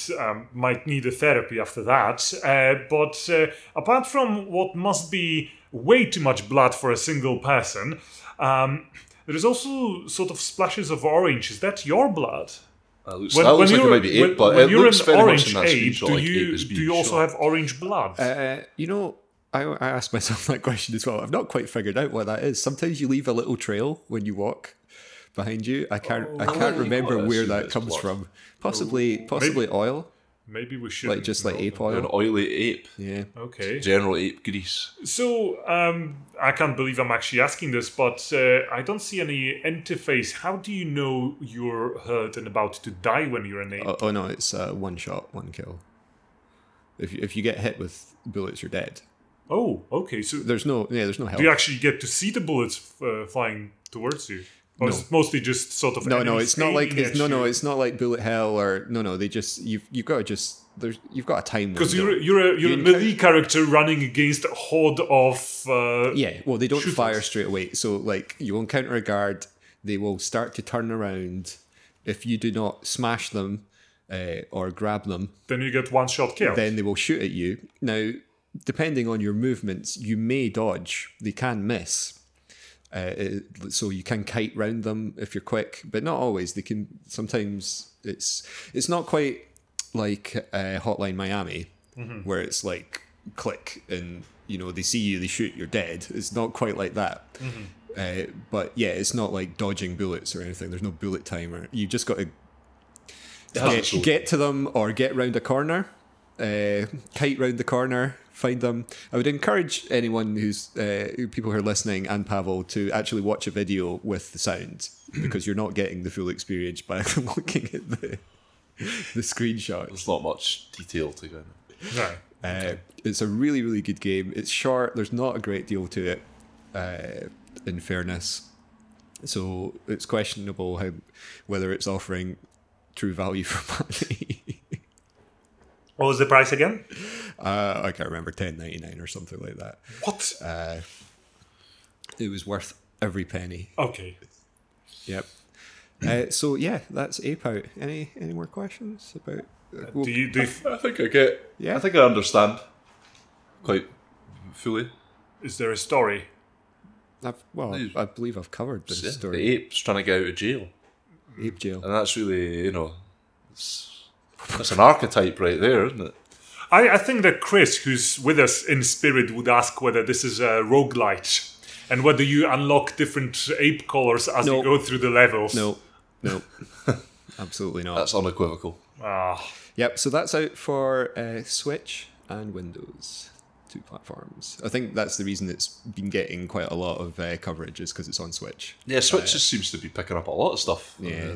might need a therapy after that. But apart from what must be way too much blood for a single person, there is also sort of splashes of orange. Is that your blood? That looks like it might be ape, but it looks very much in that ape, screenshot like ape is being do you also shot. have orange blood? You know, I asked myself that question as well. I've not quite figured out what that is. Sometimes you leave a little trail when you walk behind you. I can't remember where that comes from. Possibly oil. Maybe we should like ape oil. An oily ape. Yeah. Okay. General ape grease. So I can't believe I'm actually asking this, but I don't see any interface. How do you know you're hurt and about to die when you're an ape? Oh no, it's one shot, one kill. If you get hit with bullets, you're dead. Oh, okay. So there's no health. do you actually get to see the bullets flying towards you? Or is it mostly just sort of No, it's not like it's not like bullet hell or no. They just you've got a time because window. you're a melee character running against a horde of well, they don't shooters. fire straight away. So like you encounter a guard, they will start to turn around. If you do not smash them or grab them, then you get one shot kill. then they will shoot at you. Now, depending on your movements, you may dodge. They can miss. So you can kite round them if you're quick, but not always. They can sometimes. It's not quite like Hotline Miami, where it's like click and they see you, they shoot, you're dead. It's not quite like that. But yeah, it's not like dodging bullets or anything. There's no bullet timer. You just got to get to them or get round a corner, kite round the corner. Find them. I would encourage anyone who's people who are listening and Pawel to actually watch a video with the sound because you're not getting the full experience by looking at the screenshots. There's not much detail to go in. No. It's a really, really good game. It's short. There's not a great deal to it, in fairness. So it's questionable whether it's offering true value for money. What was the price again? I can't remember, $10.99 or something like that. What? It was worth every penny. Okay. Yep. So yeah, that's Ape Out. Any more questions about? Do you I think I get. Yeah. I think I understand quite fully. Is there a story? I believe I've covered the The story. ape's trying to get out of jail, Ape jail. and that's really that's an archetype right there, isn't it? I think that Chris, who's with us in spirit, would ask whether this is a roguelite and whether you unlock different ape colors as you go through the levels. No, absolutely not. That's unequivocal. Yep. So that's out for Switch and Windows, 2 platforms. I think that's the reason it's been getting quite a lot of coverage is because it's on Switch. Yeah, Switch just seems to be picking up a lot of stuff. Yeah,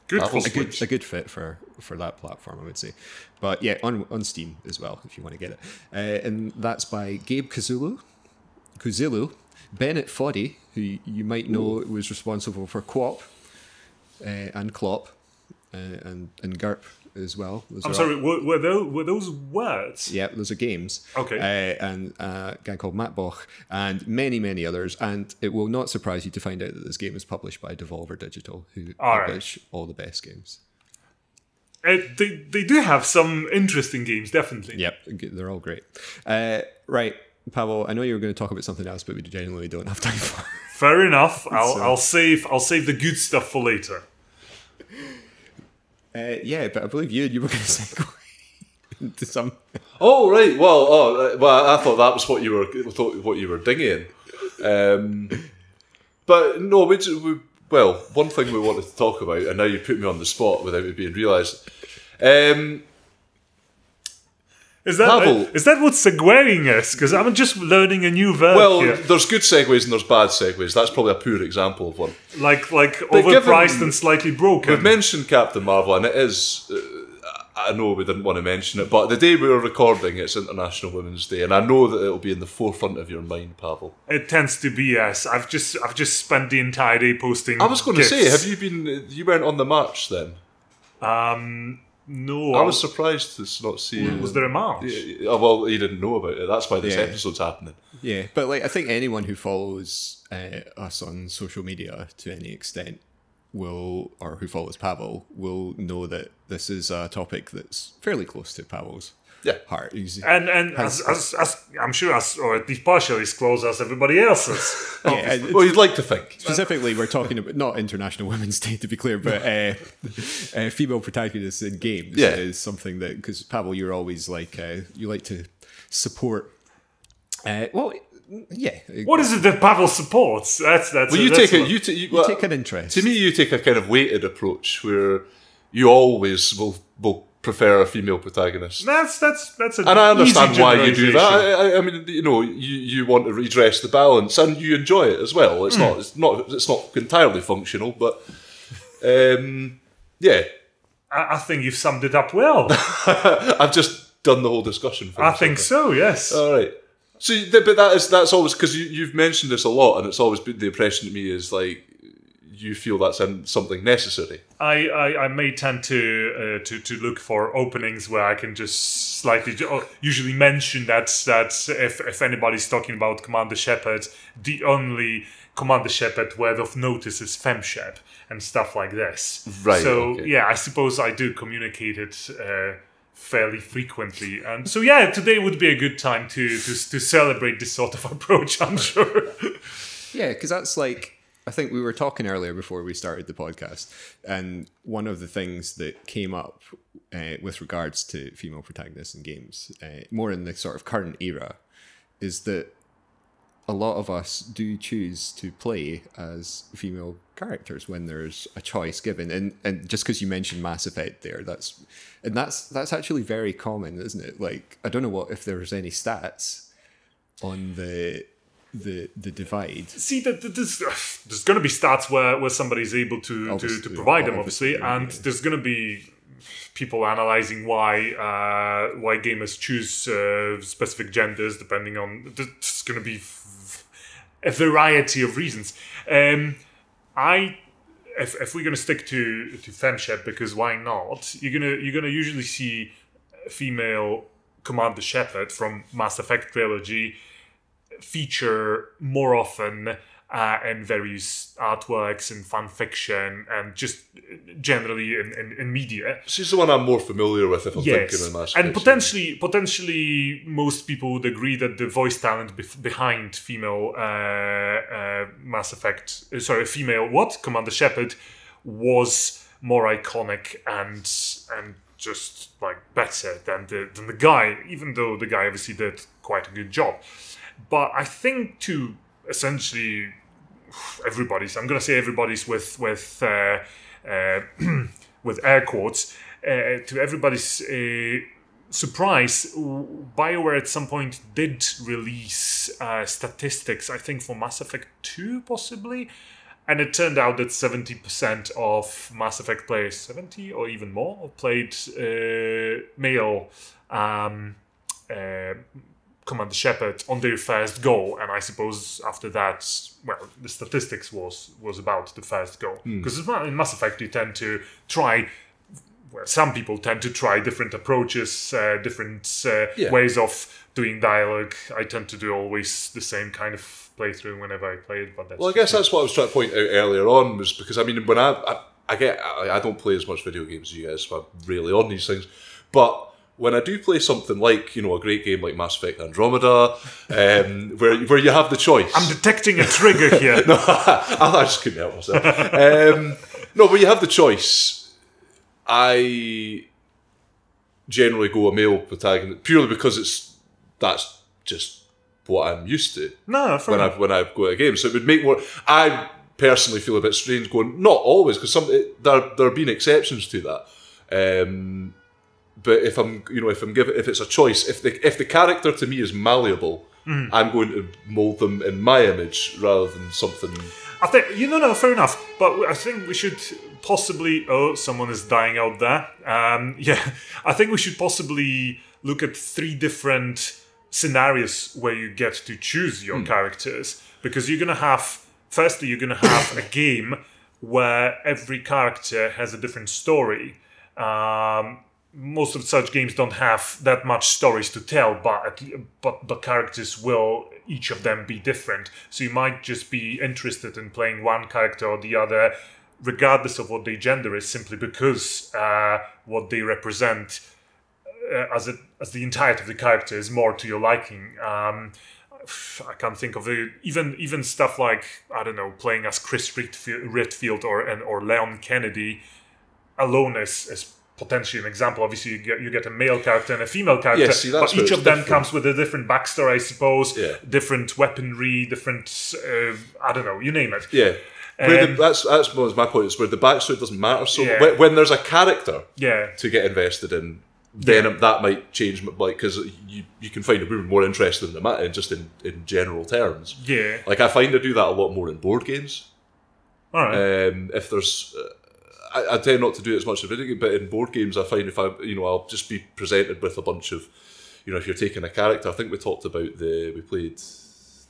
Good That for was Switch. a good fit for that platform, I would say. But yeah, on Steam as well, if you want to get it. And that's by Gabe Kuzilu, Bennett Foddy, who you might know was responsible for Quop and Clop and GURP as well. I'm sorry, were those words? Yeah, those are games. Okay. And a guy called Matt Boch and many, many others. And it will not surprise you to find out that this game is published by Devolver Digital, who publish all the best games. They do have some interesting games, definitely. Yep, they're all great. Right, Pawel, I know you were going to talk about something else, but we genuinely don't have time for it. Fair enough. I'll save the good stuff for later. Yeah, but I believe you were going to segue into some. Oh right, well, I thought that was what you were dinging. But no, one thing we wanted to talk about, and now you put me on the spot without it being realised. Is that what's segueing us? Because I'm just learning a new verb here. There's good segues and there's bad segues. That's probably a poor example of one. Like overpriced and slightly broken. We've mentioned Captain Marvel, and it is. I know we didn't want to mention it, but the day we were recording, it's International Women's Day, and I know that it'll be in the forefront of your mind, Pawel. It tends to be, yes. I've just spent the entire day posting. I was going to gifs. say, have you been? You weren't on the march then? No. I was surprised to not see. Was there a march? Well, you didn't know about it. That's why this episode's happening. Yeah, but I think anyone who follows us on social media to any extent will, or who follows Pawel, will know that this is a topic that's fairly close to Pawel's heart. And as I'm sure, or at least partially as close as everybody else's. Well, you'd like to think. Specifically, we're talking about not International Women's Day, to be clear, but female protagonists in games is something that, because Pawel, you're always like, you like to support. What is it that Pawel supports? You take an interest. To me, you take a kind of weighted approach where you always will prefer a female protagonist. That's and I understand why you do that. I mean, you want to redress the balance, and you enjoy it as well. It's not entirely functional, but I think you've summed it up well. I've just done the whole discussion. I think so. Yes. All right. So, but that's always because you've mentioned this a lot, and it's always been the impression to me is like you feel that's something necessary. I may tend to look for openings where I can just slightly usually mention that if anybody's talking about Commander Shepard, the only Commander Shepard worth of notice is FemShep and stuff like this. Right. So I suppose I do communicate it fairly frequently, and so today would be a good time to celebrate this sort of approach, I'm sure. Yeah, because that's like, I think we were talking earlier before we started the podcast, and one of the things that came up with regards to female protagonists in games, more in the sort of current era, is that a lot of us do choose to play as female characters when there's a choice given, and just because you mentioned Mass Effect there, that's actually very common, isn't it? Like, I don't know if there's any stats on the divide. See, there's going to be stats where somebody's able to provide them, obviously, and there's going to be people analyzing why gamers choose specific genders depending on. There's going to be a variety of reasons. If we're going to stick to FemShep, because why not? You're gonna usually see a female Commander Shepard from Mass Effect trilogy feature more often in various artworks and fan fiction and just generally in media. She's the one I'm more familiar with if I'm thinking of Mass Effect. And potentially most people would agree that the voice talent behind female Commander Shepard was more iconic and just like better than the guy, even though the guy obviously did quite a good job. But I think to essentially everybody's, I'm going to say everybody's with air quotes, to everybody's surprise, BioWare at some point did release statistics, I think for Mass Effect 2 possibly, and it turned out that 70% of Mass Effect players, 70 or even more, played male Commander Shepard on their first go, and I suppose after that, well, the statistics was about the first go. Because in Mass Effect you tend to try, well, some people tend to try different approaches, different ways of doing dialogue. I tend to do always the same kind of playthrough whenever I play it. But I guess that's what I was trying to point out earlier on, was because I mean, when I don't play as much video games as you guys, so I'm really on these things, but when I do play something like, a great game like Mass Effect Andromeda, where you have the choice. I'm detecting a trigger here. No, I just couldn't help myself. Where you have the choice, I generally go a male protagonist purely because that's just what I'm used to. No, when I go to a game, so it would make more. I personally feel a bit strange going, not always, because there have been exceptions to that. But if it's a choice, if the character to me is malleable, I'm going to mold them in my image rather than something. I think fair enough. But I think we should possibly. Oh, someone is dying out there. I think we should possibly look at 3 different scenarios where you get to choose your characters, because you're gonna have. Firstly, you're gonna have a game where every character has a different story. Most of such games don't have that much stories to tell, but the characters will, each of them, be different. So you might just be interested in playing one character or the other regardless of what their gender is, simply because what they represent as the entirety of the character is more to your liking. I can't think of even stuff like, I don't know, playing as Chris Redfield or Leon Kennedy alone is potentially an example. Obviously, you get a male character and a female character, but each of them comes with a different backstory, I suppose. Yeah. Different weaponry, different I don't know, you name it. Yeah. That's my point. Is where the backstory doesn't matter. So when there's a character to get invested in, then that might change, like, because you can find a woman more interesting than that, just in general terms. Yeah. Like, I find I do that a lot more in board games. All right. If there's, I tend not to do it as much in video games, but in board games, I find if I'll just be presented with a bunch of, if you're taking a character. I think we talked about we played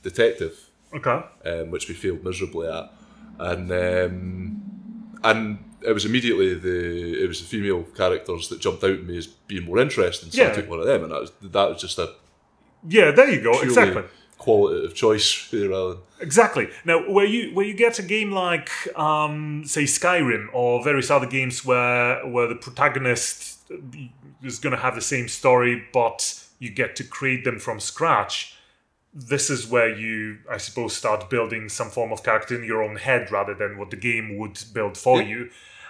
Detective. Okay. Which we failed miserably at, and it was immediately the female characters that jumped out at me as being more interesting, so I took one of them, and that was just a there you go, exactly, qualitative choice rather than... Exactly. Now, where you get a game like say Skyrim or various other games where the protagonist is going to have the same story, but you get to create them from scratch. This is where you, I suppose, start building some form of character in your own head rather than what the game would build for you.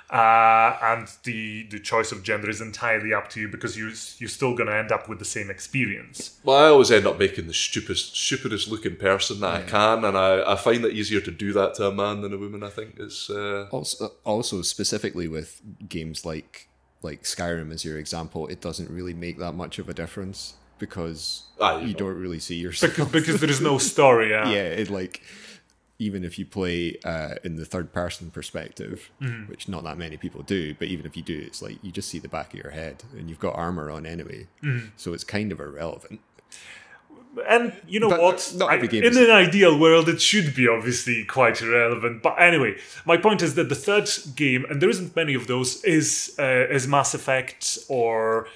And the choice of gender is entirely up to you, because you're still going to end up with the same experience. Well, I always end up making the stupidest looking person that I can, and I find it easier to do that to a man than a woman, I think. Is also specifically with games like Skyrim as your example, it doesn't really make that much of a difference, because you don't really see yourself. Because there is no story. Even if you play in the third person perspective, which not that many people do, but even if you do, it's like you just see the back of your head and you've got armor on anyway. So it's kind of irrelevant. And you know what? In an ideal world, it should be obviously quite irrelevant. But anyway, my point is that the third game, and there isn't many of those, is Mass Effect or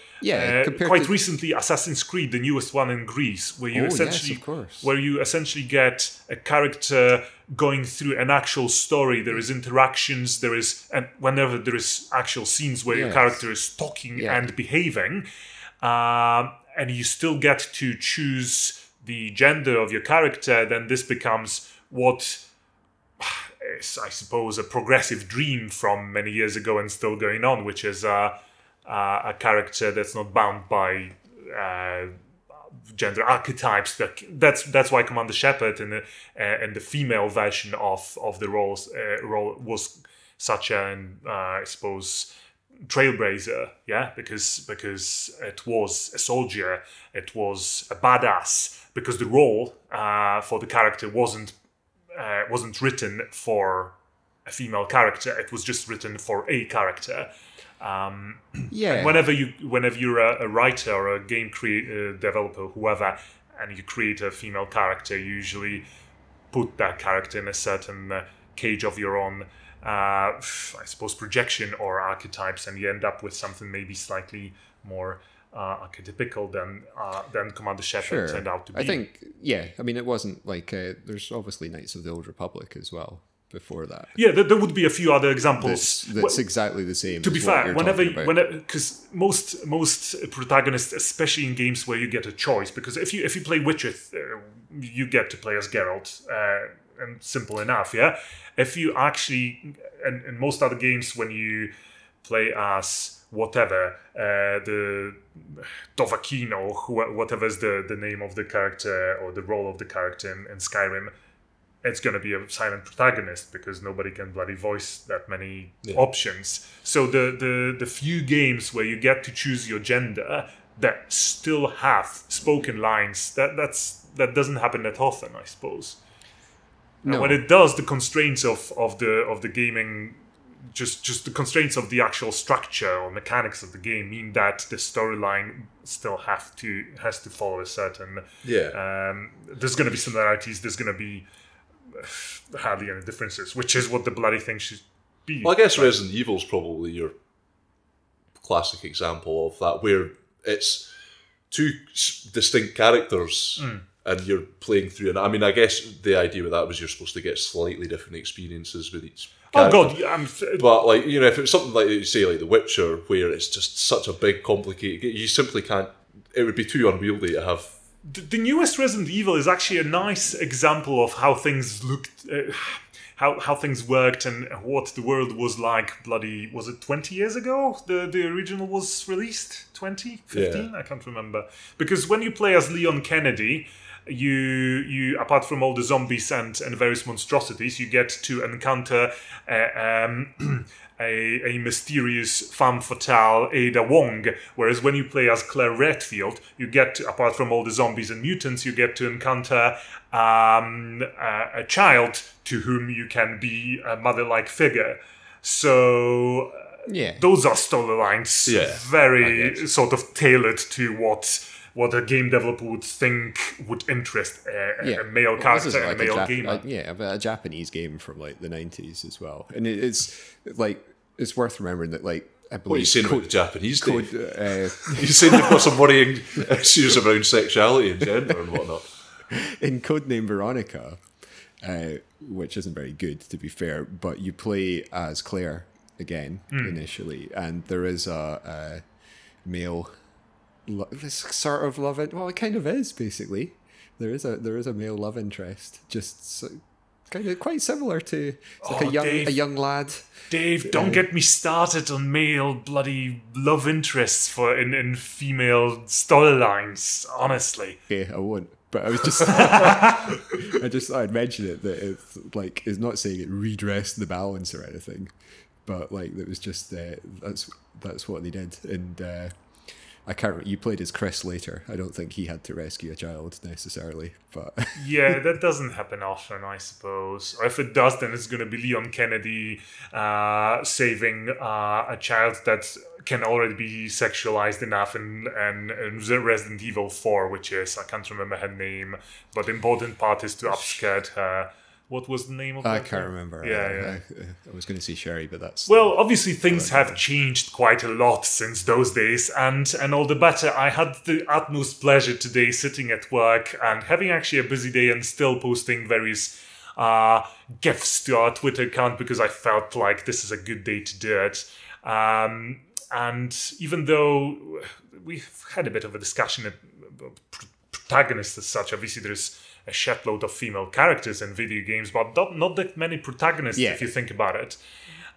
quite recently Assassin's Creed, the newest one in Greece, where you essentially get a character going through an actual story. There is interactions, and whenever there is actual scenes where your character is talking and behaving. And you still get to choose the gender of your character, then this becomes what is, I suppose, a progressive dream from many years ago and still going on, which is a character that's not bound by gender archetypes. That's why Commander Shepard in the female version of the role was such an, I suppose, trailblazer, because it was a soldier, it was a badass, because the role for the character wasn't written for a female character, it was just written for a character. And whenever you're a writer or a game developer, whoever, and you create a female character, you usually put that character in a certain cage of your own, I suppose, projection or archetypes, and you end up with something maybe slightly more archetypical than Commander Shepard turned out to be. I think, it wasn't like there's obviously Knights of the Old Republic as well before that. Yeah, there would be a few other examples. That's exactly the same. To be fair, because most protagonists, especially in games where you get a choice, because if you play Witcher, you get to play as Geralt. And simple enough, if you actually, and in most other games, when you play as whatever, the Dovahkiin or whatever is the name of the character or the role of the character in Skyrim, it's going to be a silent protagonist, because nobody can bloody voice that many options. So the few games where you get to choose your gender that still have spoken lines, that doesn't happen that often, I suppose. No. When it does, the constraints of the gaming, just the constraints of the actual structure or mechanics of the game mean that the storyline still has to follow a certain. There's going to be similarities. There's going to be hardly any differences, which is what the bloody thing should be. Well, I guess Resident Evil's probably your classic example of that, where it's two distinct characters and you're playing through. And I mean, I guess the idea with that was you're supposed to get slightly different experiences with each character. Oh God, but like, you know, if it's something like you say, like The Witcher, where it's just such a big, complicated game, you simply can't. It would be too unwieldy to have. The newest Resident Evil is actually a nice example of how things looked. How things worked and what the world was like. Bloody, was it 20 years ago the original was released? 20? 15? Yeah. I can't remember. Because when you play as Leon Kennedy, you apart from all the zombies and various monstrosities, you get to encounter a mysterious femme fatale, Ada Wong. Whereas when you play as Claire Redfield, you get to, apart from all the zombies and mutants, you get to encounter a child to whom you can be a mother-like figure. So those are storylines very sort of tailored to what a game developer would think would interest a male character, like a male gamer. But a Japanese game from like the 90s as well. And it's like, it's worth remembering that, like, I believe... What are you saying about the Japanese code? You're saying they've got some worrying issues around sexuality and gender and whatnot. In Codename Veronica, which isn't very good, to be fair, but you play as Claire again initially, and there is a male... this sort of love interest. Well, it kind of is, basically. There is a male love interest, just kind of quite similar to a young lad. Dave, don't get me started on male bloody love interests in female storylines. Honestly, okay, I won't. But I was just, I just thought I'd mention it, that it's like, it's not saying it redressed the balance or anything, but like it was just that's what they did. And I can't. You played as Chris later. I don't think he had to rescue a child necessarily, but yeah, that doesn't happen often, I suppose. Or if it does, then it's going to be Leon Kennedy saving a child that can already be sexualized enough in Resident Evil 4, which is, I can't remember her name, but the important part is to upskirt her. What was the name of I that? can't remember. Yeah. I was going to say Sherry, but that's... Well, obviously things have changed quite a lot since those days, and all the better. I had the utmost pleasure today sitting at work and having actually a busy day and still posting various GIFs to our Twitter account because I felt like this is a good day to do it. And even though we've had a bit of a discussion about protagonists as such, obviously there's a shitload of female characters in video games, but not that many protagonists if you think about it.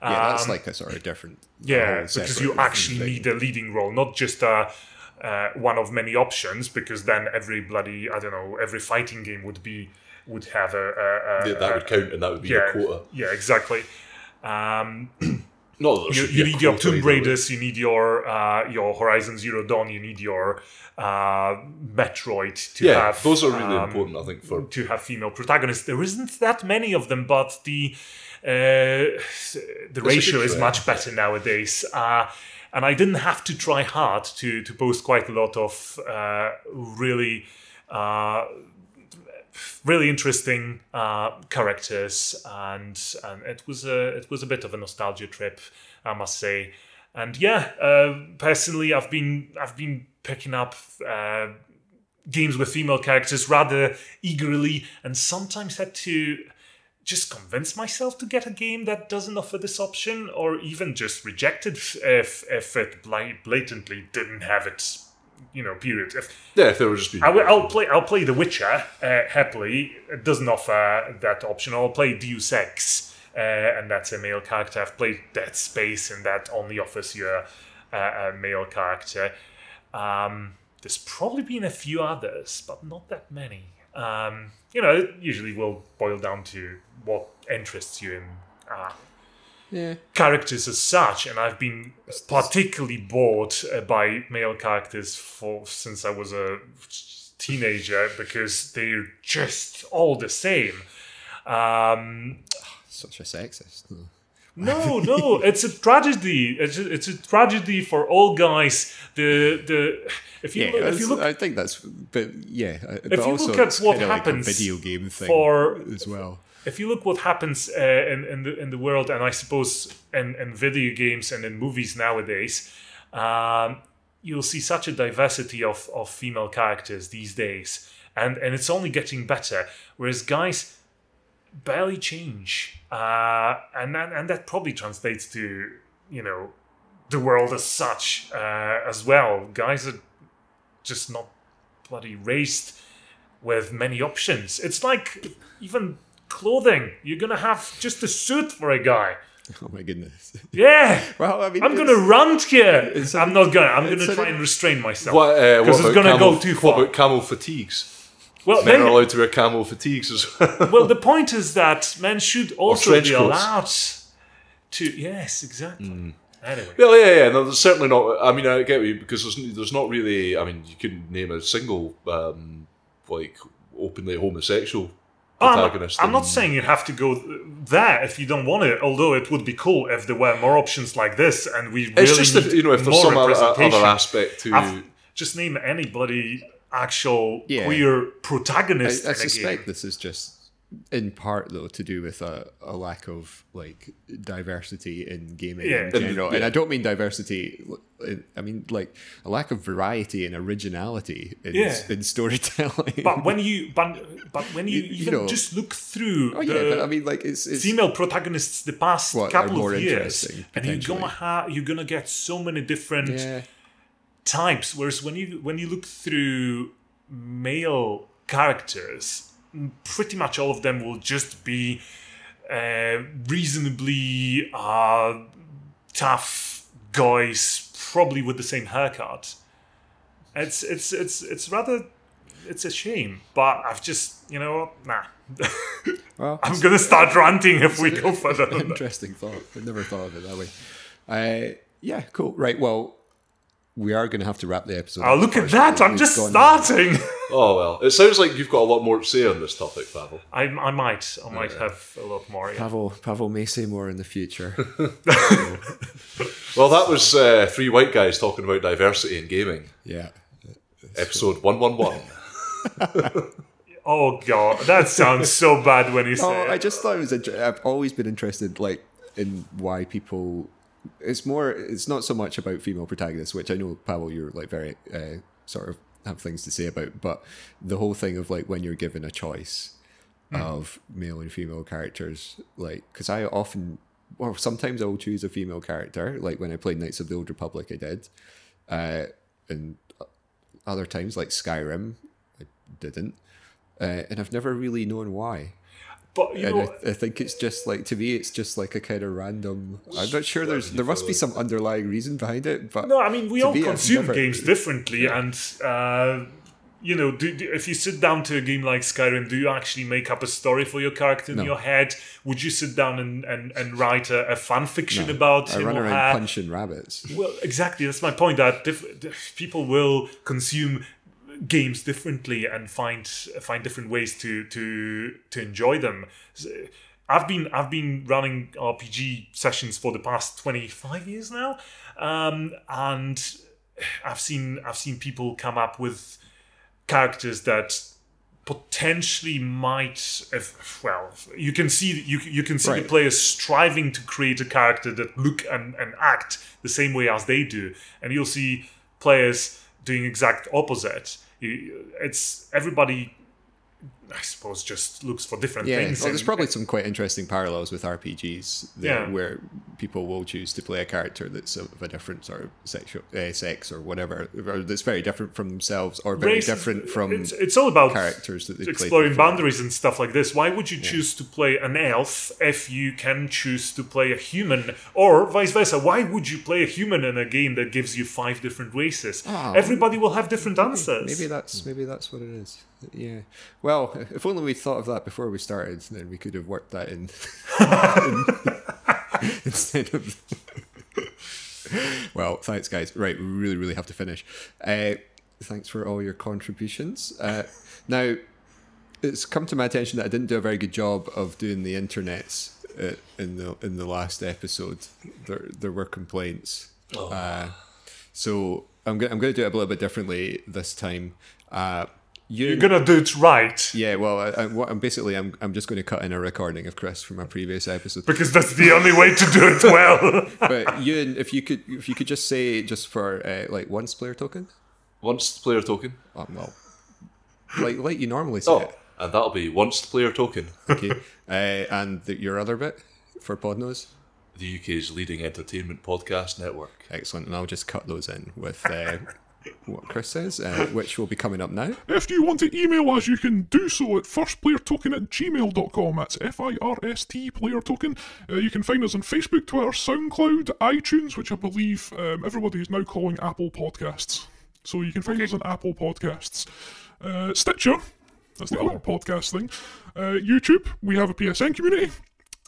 Yeah, that's like a sort of different... Yeah, because you actually need a leading role, not just one of many options, because then every fighting game would have that would count, and that would be your quota. Yeah, exactly. You need your Tomb Raiders, you need your Horizon Zero Dawn, you need your Metroid to have. Those are really important, I think, to have female protagonists. There isn't that many of them, but the ratio is much better nowadays. And I didn't have to try hard to post quite a lot of really interesting characters, and it was a bit of a nostalgia trip, I must say. And personally, I've been picking up games with female characters rather eagerly, and sometimes had to just convince myself to get a game that doesn't offer this option, or even just reject it if it blatantly didn't have it. Period. If there was just I'll play The Witcher happily. It doesn't offer that option. I'll play Deus Ex, and that's a male character. I've played Dead Space, and that only offers you a male character. There's probably been a few others, but not that many. It usually will boil down to what interests you in characters as such, and I've been particularly bored by male characters since I was a teenager, because they're just all the same. Such a sexist. No, it's a tragedy. It's a tragedy for all guys. If you look, I think that's, but yeah. If but you also look at what happens, like a video game thing as well. If you look what happens in the world, and I suppose in video games and in movies nowadays, you'll see such a diversity of female characters these days, and it's only getting better. Whereas guys barely change, and that probably translates to the world as such as well. Guys are just not bloody raised with many options. It's like even clothing. You're gonna have just a suit for a guy. Oh my goodness. Yeah. Well, I mean, I'm gonna rant here. I'm not gonna. I'm gonna try and restrain myself because it's gonna go too far. What about camel fatigues? Well, men are allowed to wear camel fatigues as well. Well, the point is that men should also be allowed to. Yes, exactly. Anyway. Well, yeah. No, there's certainly not. I mean, I get you because there's not really. I mean, you couldn't name a single like openly homosexual protagonist. I'm not saying you have to go there if you don't want it. Although it would be cool if there were more options like this, and we really it's just if there's some other aspect to just name any bloody actual queer protagonist. I suspect this is just in part though to do with a lack of like diversity in gaming in general, and I don't mean diversity. I mean like a lack of variety and originality in storytelling. But when you even just look through, but I mean like it's female protagonists the past couple of years, and you're gonna get so many different types. Whereas when you look through male characters, pretty much all of them will just be reasonably tough guys, probably with the same haircut. It's a shame, but I've just nah. Well, I'm gonna start ranting if we go further. Interesting thought. I never thought of it that way. Yeah, cool. Right. Well, we are going to have to wrap the episode. Oh, look at that! I'm just starting. Oh well, it sounds like you've got a lot more to say on this topic, Pawel. I might have a lot more. Yeah. Pawel may say more in the future. Well, that was three white guys talking about diversity in gaming. Yeah, episode 111. Oh god, that sounds so bad when you say it. I just thought it was. I've always been interested, like, in why people. It's not so much about female protagonists, which I know, Pawel, you're like very sort of have things to say about, but the whole thing of like when you're given a choice of male and female characters, like, because I often, or sometimes I will choose a female character, like when I played Knights of the Old Republic, I did, and other times like Skyrim, I didn't, and I've never really known why. But I think it's just like, to me, it's just like a kind of random. I'm not sure there must be some underlying reason behind it. But no, I mean we all consume games differently, and if you sit down to a game like Skyrim, do you actually make up a story for your character in your head? Would you sit down and write a fan fiction about him? I run or around her? punching rabbits. Well, exactly. That's my point. That people will consume games differently and find different ways to enjoy them. I've been running RPG sessions for the past 25 years now, and I've seen people come up with characters that potentially might you can see the players striving to create a character that look and act the same way as they do, and you'll see players doing exact opposite. It's everybody, I suppose, just looks for different things. Well, there's probably some quite interesting parallels with RPGs there, where people will choose to play a character that's of a different sort of sex or whatever, or that's very different from themselves, or very different from. It's all about characters that they exploring boundaries and stuff like this. Why would you choose to play an elf if you can choose to play a human, or vice versa? Why would you play a human in a game that gives you 5 different races? Everybody will have different answers. Maybe that's what it is. Yeah. Well, if only we'd thought of that before we started, then we could have worked that in instead of. Well, thanks, guys. Right, we really, really have to finish. Thanks for all your contributions. Now, it's come to my attention that I didn't do a very good job of doing the internets in the last episode. There were complaints. So I'm going to do it a little bit differently this time. You're gonna do it right. Yeah, well, I'm just going to cut in a recording of Chris from our previous episode Because that's the only way to do it well. But Euan, if you could just say just for like once player token. Once player token. Well, like you normally say it. And that'll be once player token. Okay, and your other bit for Podnose. The UK's leading entertainment podcast network. Excellent, and I'll just cut those in with what Chris says, which will be coming up now. If you want to email us, you can do so at firstplayertoken@gmail.com. That's FIRST player token. You can find us on Facebook, Twitter, SoundCloud, iTunes, which I believe everybody is now calling Apple Podcasts. So you can find us on Apple Podcasts. Stitcher, that's the other podcast thing. YouTube, we have a PSN community.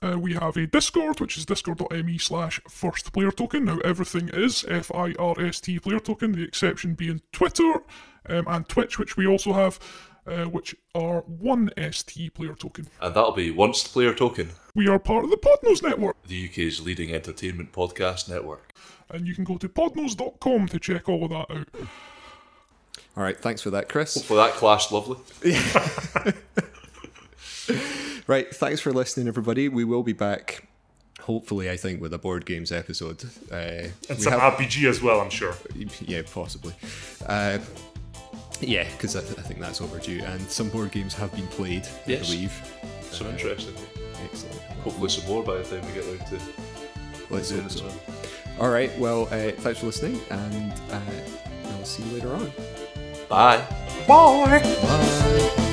We have a Discord, which is discord.me/firstplayertoken. Now everything is FIRST player token, the exception being Twitter and Twitch, which we also have, which are 1ST player token. And that'll be once player token. We are part of the Podnose network. The UK's leading entertainment podcast network. And you can go to podnose.com to check all of that out. All right, thanks for that, Chris. Hopefully that clashed lovely. Right, thanks for listening, everybody. We will be back, hopefully, I think, with a board games episode. And some RPG as well, I'm sure. Yeah, possibly. Yeah, because I think that's overdue. And some board games have been played, I believe. Some interesting. Excellent. Hopefully some more by the time we get around to... Let's hope so. All right, well, thanks for listening, and I'll see you later on. Bye. Bye. Bye.